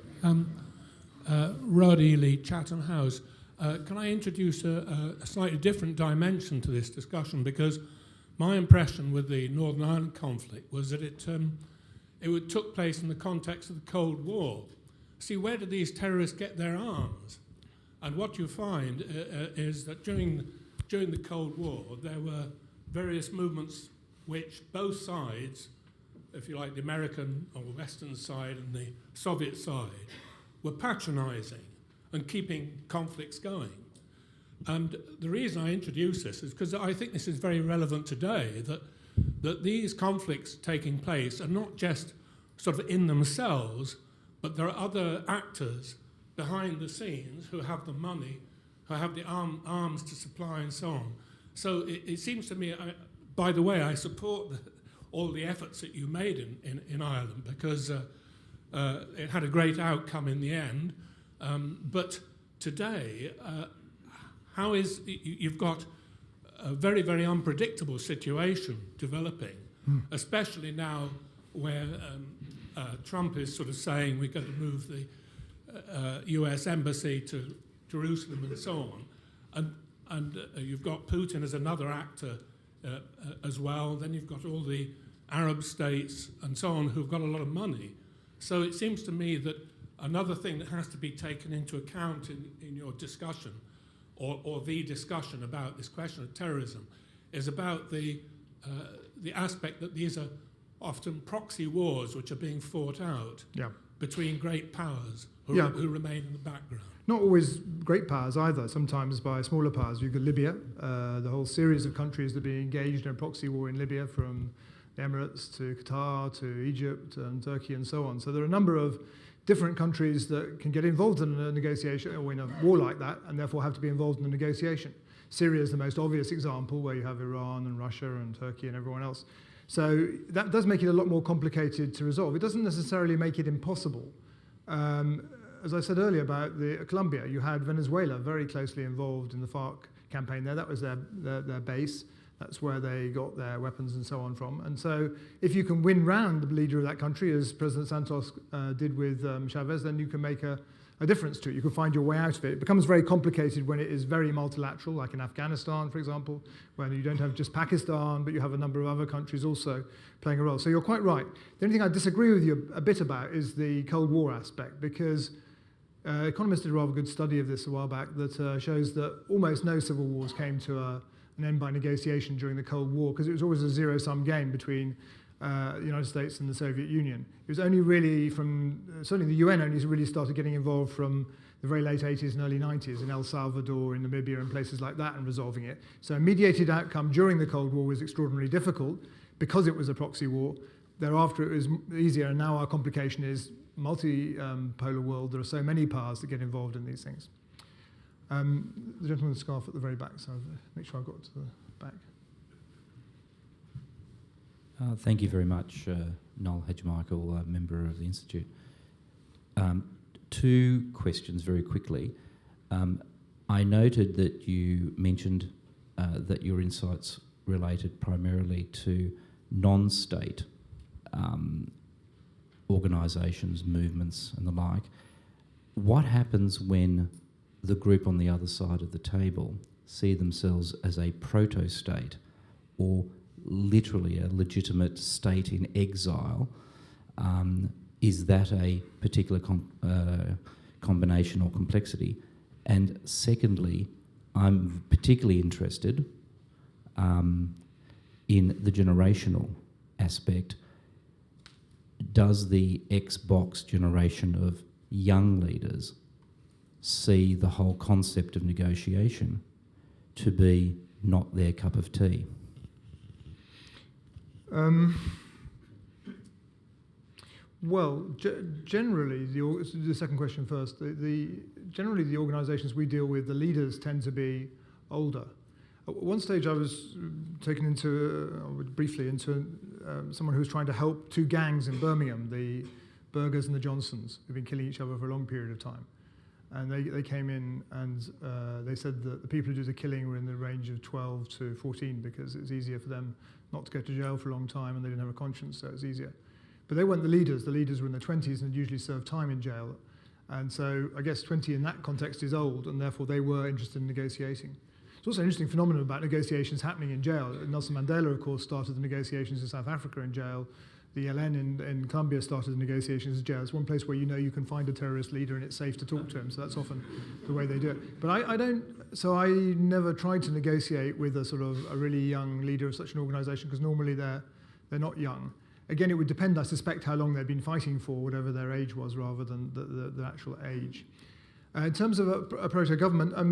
Rod Ely, Chatham House. Can I introduce a slightly different dimension to this discussion? Because my impression with the Northern Ireland conflict was that it took place in the context of the Cold War. See, where did these terrorists get their arms? And what you find is that during the Cold War, there were various movements which both sides, if you like, the American or Western side and the Soviet side, were patronizing and keeping conflicts going. And the reason I introduce this is because I think this is very relevant today, that these conflicts taking place are not just sort of in themselves, but there are other actors behind the scenes who have the money, who have the arms to supply and so on. So it seems to me, by the way, I support all the efforts that you made in Ireland, because it had a great outcome in the end. But today, you've got a very, very unpredictable situation developing, especially now where Trump is sort of saying we're going to move the US embassy to Jerusalem and so on. And you've got Putin as another actor as well. Then you've got all the Arab states and so on who've got a lot of money. So it seems to me that another thing that has to be taken into account in your discussion or the discussion about this question of terrorism is about the aspect that these are often proxy wars which are being fought out between great powers who remain in the background. Not always great powers either, sometimes by smaller powers. You've got Libya, the whole series of countries that are being engaged in a proxy war in Libya, from the Emirates to Qatar to Egypt and Turkey and so on. So there are a number of different countries that can get involved in a negotiation or in a war like that and therefore have to be involved in a negotiation. Syria is the most obvious example, where you have Iran and Russia and Turkey and everyone else. So that does make it a lot more complicated to resolve. It doesn't necessarily make it impossible. As I said earlier about Colombia, you had Venezuela very closely involved in the FARC campaign there. That was their base. That's where they got their weapons and so on from. And so if you can win round the leader of that country, as President Santos did with Chavez, then you can make a difference to it. You can find your way out of it. It becomes very complicated when it is very multilateral, like in Afghanistan, for example, when you don't have just Pakistan, but you have a number of other countries also playing a role. So you're quite right. The only thing I disagree with you a bit about is the Cold War aspect, because economists did a rather good study of this a while back that shows that almost no civil wars came to an end by negotiation during the Cold War, because it was always a zero-sum game between the United States and the Soviet Union. It was only really certainly the UN only really started getting involved from the very late 80s and early 90s in El Salvador, in Namibia and places like that, and resolving it. So a mediated outcome during the Cold War was extraordinarily difficult because it was a proxy war. Thereafter it was easier, and now our complication is multi-polar world. There are so many powers that get involved in these things. The gentleman with the scarf at the very back, so I'll make sure I've got to the back. Thank you very much, Noel Hedgemichael, member of the Institute. Two questions very quickly. I noted that you mentioned that your insights related primarily to non-state organisations, movements and the like. What happens when the group on the other side of the table see themselves as a proto-state, or literally a legitimate state in exile? Is that a particular combination or complexity? And secondly, I'm particularly interested in the generational aspect. Does the Xbox generation of young leaders see the whole concept of negotiation to be not their cup of tea? Well, generally, the second question first. Generally, the organisations we deal with, the leaders tend to be older. At one stage, I was taken briefly into someone who was trying to help two gangs in Birmingham, the Burgers and the Johnsons, who've been killing each other for a long period of time. And they came in and they said that the people who do the killing were in the range of 12 to 14 because it was easier for them not to go to jail for a long time, and they didn't have a conscience, so it was easier. But they weren't the leaders. The leaders were in their 20s and had usually served time in jail. And so I guess 20 in that context is old, and therefore they were interested in negotiating. It's also an interesting phenomenon about negotiations happening in jail. Nelson Mandela, of course, started the negotiations in South Africa in jail. The ELN in Colombia started the negotiations in jail. It's one place where you know you can find a terrorist leader and it's safe to talk to him, so that's often the way they do it. But I never tried to negotiate with a sort of a really young leader of such an organisation, because normally they're not young. Again, it would depend, I suspect, how long they'd been fighting for, whatever their age was, rather than the actual age. In terms of a proto-government, a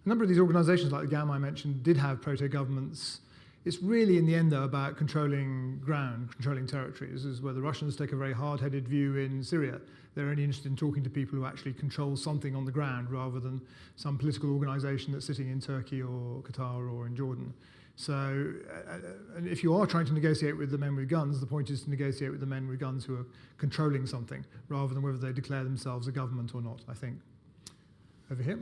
number of these organisations, like the GAM I mentioned, did have proto-governments. It's really, in the end, though, about controlling ground, controlling territory. This is where the Russians take a very hard-headed view in Syria. They're only interested in talking to people who actually control something on the ground, rather than some political organisation that's sitting in Turkey or Qatar or in Jordan. So, and if you are trying to negotiate with the men with guns, the point is to negotiate with the men with guns who are controlling something, rather than whether they declare themselves a government or not, I think. Over here.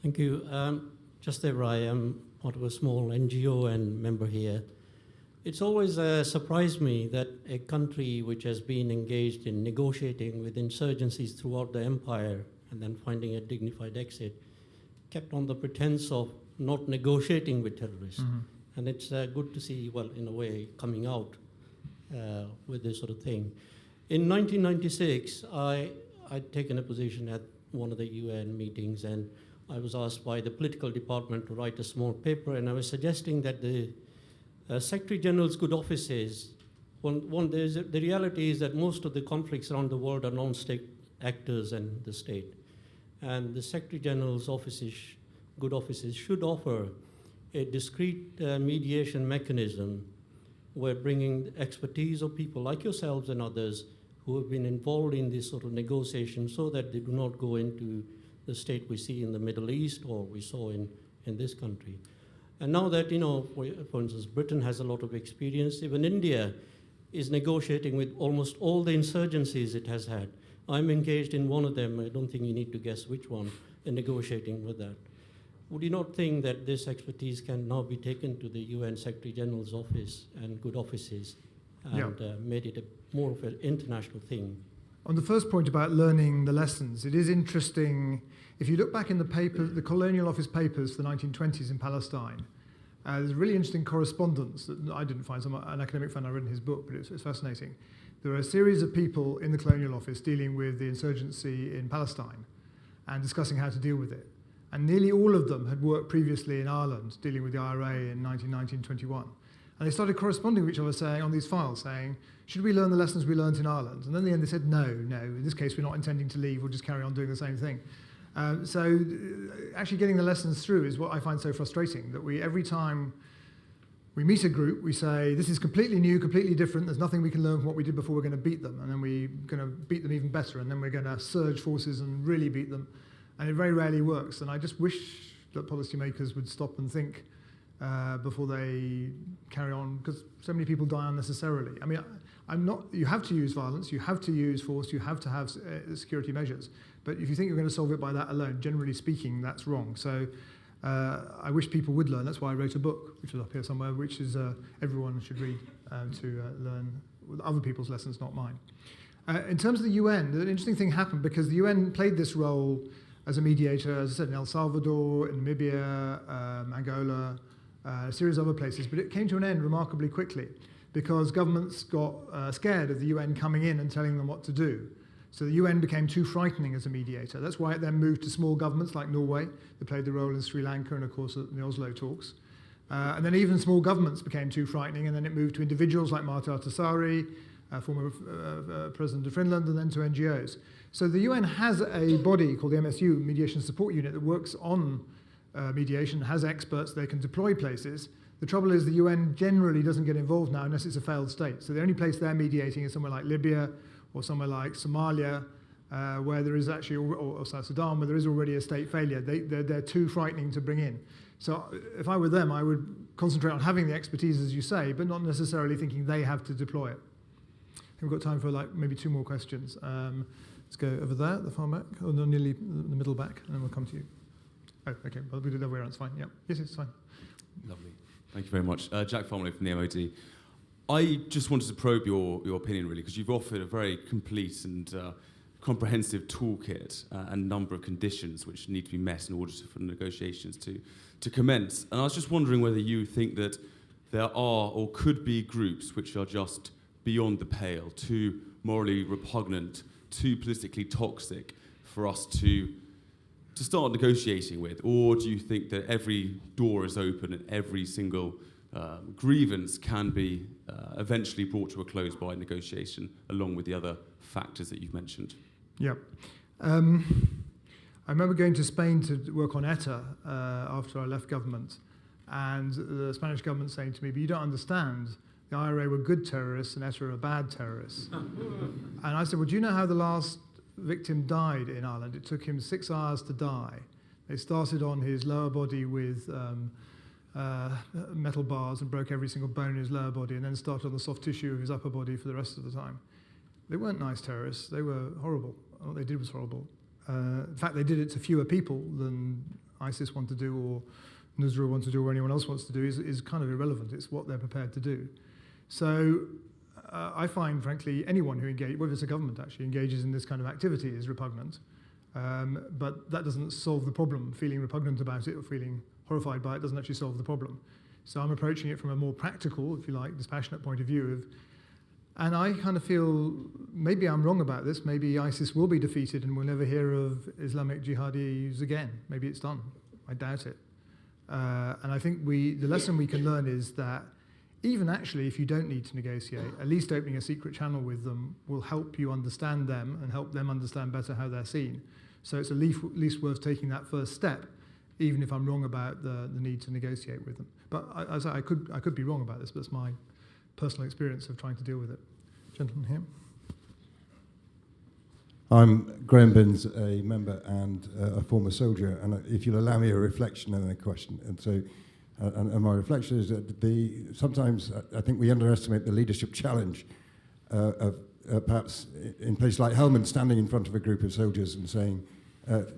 Thank you. Just there, I am part of a small NGO and member here. It's always surprised me that a country which has been engaged in negotiating with insurgencies throughout the empire and then finding a dignified exit, kept on the pretense of not negotiating with terrorists. Mm-hmm. And it's good to see, well, in a way, coming out with this sort of thing. In 1996, I'd taken a position at one of the UN meetings, and I was asked by the political department to write a small paper, and I was suggesting that the Secretary General's good offices, the reality is that most of the conflicts around the world are non-state actors and the state. And the Secretary General's offices, good offices, should offer a discrete mediation mechanism where bringing the expertise of people like yourselves and others who have been involved in this sort of negotiation so that they do not go into the state we see in the Middle East or we saw in this country. And now that, for instance, Britain has a lot of experience, even India is negotiating with almost all the insurgencies it has had. I'm engaged in one of them. I don't think you need to guess which one, in negotiating with that. Would you not think that this expertise can now be taken to the UN Secretary General's office and good offices and made it more of an international thing? On the first point about learning the lessons, it is interesting. If you look back in the Colonial Office papers for the 1920s in Palestine, there's a really interesting correspondence that I didn't find. An academic friend I read in his book, but it's fascinating. There are a series of people in the Colonial Office dealing with the insurgency in Palestine and discussing how to deal with it. And nearly all of them had worked previously in Ireland, dealing with the IRA in 1921. And they started corresponding with each other saying, on these files, saying, should we learn the lessons we learned in Ireland? And then in the end they said, no, in this case we're not intending to leave, we'll just carry on doing the same thing. So actually getting the lessons through is what I find so frustrating, that every time we meet a group, we say, this is completely new, completely different, there's nothing we can learn from what we did before, we're going to beat them, and then we're going to beat them even better, and then we're going to surge forces and really beat them. And it very rarely works. And I just wish that policymakers would stop and think before they carry on, because so many people die unnecessarily. I mean, you have to use violence, you have to use force, you have to have security measures. But if you think you're going to solve it by that alone, generally speaking, that's wrong. So I wish people would learn. That's why I wrote a book, which is up here somewhere, which is everyone should read to learn other people's lessons, not mine. In terms of the UN, an interesting thing happened because the UN played this role as a mediator, as I said, in El Salvador, in Namibia, Angola, a series of other places, but it came to an end remarkably quickly because governments got scared of the UN coming in and telling them what to do. So the UN became too frightening as a mediator. That's why it then moved to small governments like Norway. They played the role in Sri Lanka and, of course, in the Oslo talks. And then even small governments became too frightening, and then it moved to individuals like Martti Ahtisaari, former president of Finland, and then to NGOs. So the UN has a body called the MSU, Mediation Support Unit, that works on mediation, has experts, they can deploy places. The trouble is the UN generally doesn't get involved now unless it's a failed state. So the only place they're mediating is somewhere like Libya or somewhere like Somalia, where there is actually, or South Sudan, where there is already a state failure. They're too frightening to bring in. So if I were them, I would concentrate on having the expertise, as you say, but not necessarily thinking they have to deploy it. We've got time for maybe two more questions. Let's go over there, the far back, or nearly the middle back, and then we'll come to you. Oh, okay, well, we did it the other way around, it's fine. Yeah. Yes, it's fine. Lovely. Thank you very much. Jack Farmley from the MOD. I just wanted to probe your opinion, really, because you've offered a very complete and comprehensive toolkit and a number of conditions which need to be met in order for negotiations to commence. And I was just wondering whether you think that there are or could be groups which are just beyond the pale, too morally repugnant, too politically toxic for us to start negotiating with? Or do you think that every door is open and every single grievance can be eventually brought to a close by negotiation, along with the other factors that you've mentioned? Yeah. I remember going to Spain to work on ETA after I left government, and the Spanish government saying to me, but you don't understand, the IRA were good terrorists and ETA are bad terrorists. And I said, well, do you know how the last victim died in Ireland? It took him 6 hours to die. They started on his lower body with metal bars and broke every single bone in his lower body, and then started on the soft tissue of his upper body for the rest of the time. They weren't nice terrorists. They were horrible. What they did was horrible. In fact, they did it to fewer people than ISIS want to do, or Nusra wants to do, or anyone else wants to do, is kind of irrelevant. It's what they're prepared to do. So I find, frankly, anyone who engages, whether it's a government actually, engages in this kind of activity is repugnant. But that doesn't solve the problem. Feeling repugnant about it or feeling horrified by it doesn't actually solve the problem. So I'm approaching it from a more practical, if you like, dispassionate point of view. And I kind of feel maybe I'm wrong about this. Maybe ISIS will be defeated and we'll never hear of Islamic jihadis again. Maybe it's done. I doubt it. And I think the lesson we can learn is that even actually if you don't need to negotiate, at least opening a secret channel with them will help you understand them and help them understand better how they're seen. So it's at least worth taking that first step, even if I'm wrong about the need to negotiate with them. But as I could be wrong about this, but it's my personal experience of trying to deal with it. Gentleman here. I'm Graham Binns, a member and a former soldier, and if you'll allow me a reflection and then a question. And so, and my reflection is that sometimes I think we underestimate the leadership challenge of perhaps in places like Helmand standing in front of a group of soldiers and saying,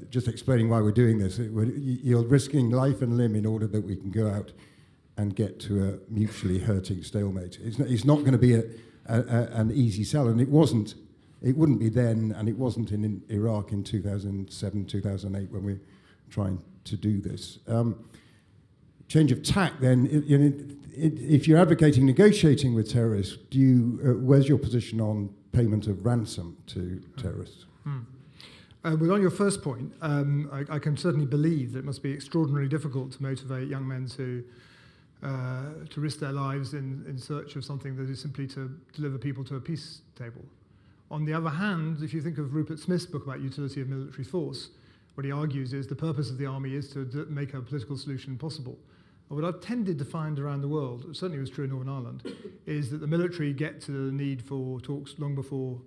just explaining why we're doing this. You're risking life and limb in order that we can go out and get to a mutually hurting stalemate. It's not going to be an easy sell, and it wasn't. It wouldn't be then, and it wasn't in Iraq in 2007, 2008 when we were trying to do this. Change of tack then, if you're advocating negotiating with terrorists, where's your position on payment of ransom to terrorists? Well, on your first point, I can certainly believe that it must be extraordinarily difficult to motivate young men to risk their lives in search of something that is simply to deliver people to a peace table. On the other hand, if you think of Rupert Smith's book about utility of military force, what he argues is the purpose of the army is to make a political solution possible. And what I've tended to find around the world, it certainly was true in Northern Ireland, is that the military get to the need for talks long before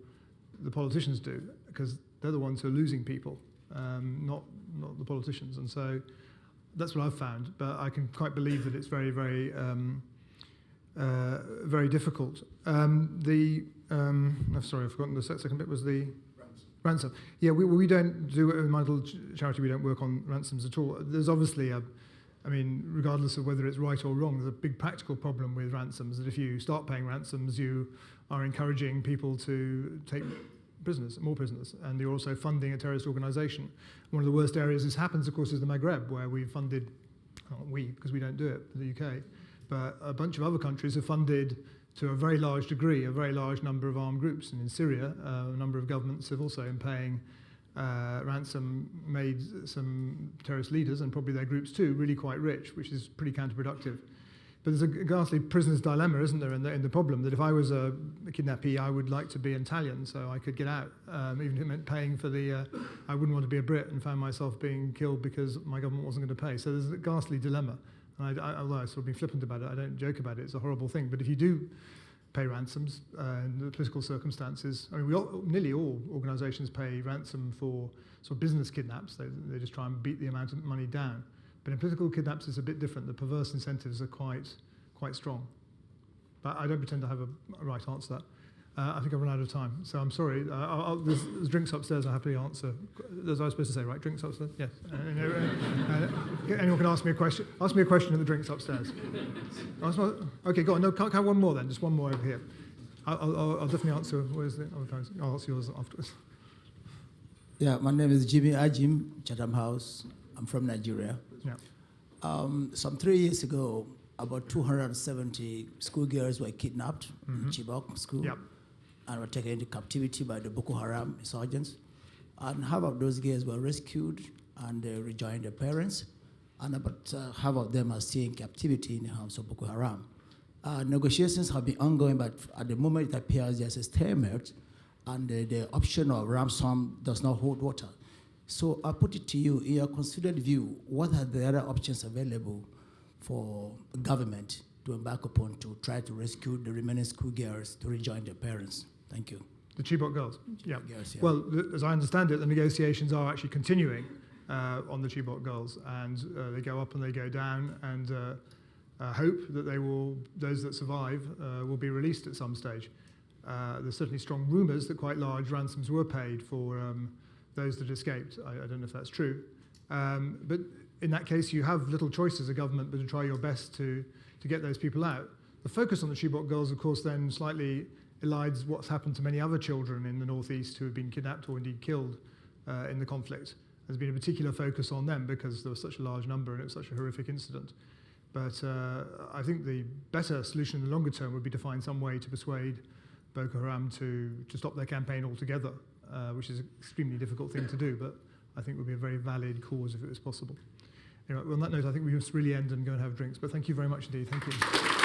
the politicians do, because they're the ones who are losing people, not the politicians. And so that's what I've found, but I can quite believe that it's very, very, very difficult. Sorry, I've forgotten the second bit was the ransom. Yeah, we don't do it in my little charity. We don't work on ransoms at all. There's obviously regardless of whether it's right or wrong, there's a big practical problem with ransoms. That if you start paying ransoms, you are encouraging people to take prisoners, more prisoners, and you're also funding a terrorist organisation. One of the worst areas this happens, of course, is the Maghreb, where we've funded, not we, because we don't do it in the UK, but a bunch of other countries have funded to a very large degree, a very large number of armed groups. And in Syria, a number of governments have also, in paying ransom, made some terrorist leaders, and probably their groups too, really quite rich, which is pretty counterproductive. But there's a ghastly prisoner's dilemma, isn't there, in the problem, that if I was a kidnappee, I would like to be Italian so I could get out, even if it meant paying for I wouldn't want to be a Brit and found myself being killed because my government wasn't going to pay. So there's a ghastly dilemma. And although I've sort of been flippant about it, I don't joke about it, it's a horrible thing. But if you do pay ransoms in the political circumstances, nearly all organisations pay ransom for sort of business kidnaps. They just try and beat the amount of money down. But in political kidnaps, it's a bit different. The perverse incentives are quite strong. But I don't pretend to have a right answer to that. I think I've run out of time, so I'm sorry. There's drinks upstairs. I happily answer. As I was supposed to say, right? Drinks upstairs. Yes. Anyone can ask me a question. Ask me a question at the drinks upstairs. Okay, go on. No, can't one more then. Just one more over here. I'll definitely answer. Where's the other person? I'll answer yours afterwards. Yeah, my name is Jimmy Ajim, Chatham House. I'm from Nigeria. Yeah. Some 3 years ago, about 270 schoolgirls were kidnapped in Chibok school. Yep. And were taken into captivity by the Boko Haram insurgents. And half of those girls were rescued and they rejoined their parents. And about half of them are still in captivity in the hands of Boko Haram. Negotiations have been ongoing, but at the moment it appears there's a stalemate and the option of ransom does not hold water. So I put it to you, in your considered view, what are the other options available for the government to embark upon to try to rescue the remaining schoolgirls to rejoin their parents? Thank you. The Chibok girls? Yeah. Girls, yeah. Well, as I understand it, the negotiations are actually continuing on the Chibok girls, and they go up and they go down, and hope that those that survive will be released at some stage. There's certainly strong rumours that quite large ransoms were paid for those that escaped. I don't know if that's true. But in that case, you have little choice as a government but to try your best to get those people out. The focus on the Chibok girls, of course, then slightly elides what's happened to many other children in the northeast who have been kidnapped or indeed killed in the conflict. There's been a particular focus on them because there was such a large number and it was such a horrific incident. But I think the better solution in the longer term would be to find some way to persuade Boko Haram to stop their campaign altogether, which is an extremely difficult thing to do, but I think would be a very valid cause if it was possible. Anyway, on that note, I think we must really end and go and have drinks. But thank you very much indeed. Thank you.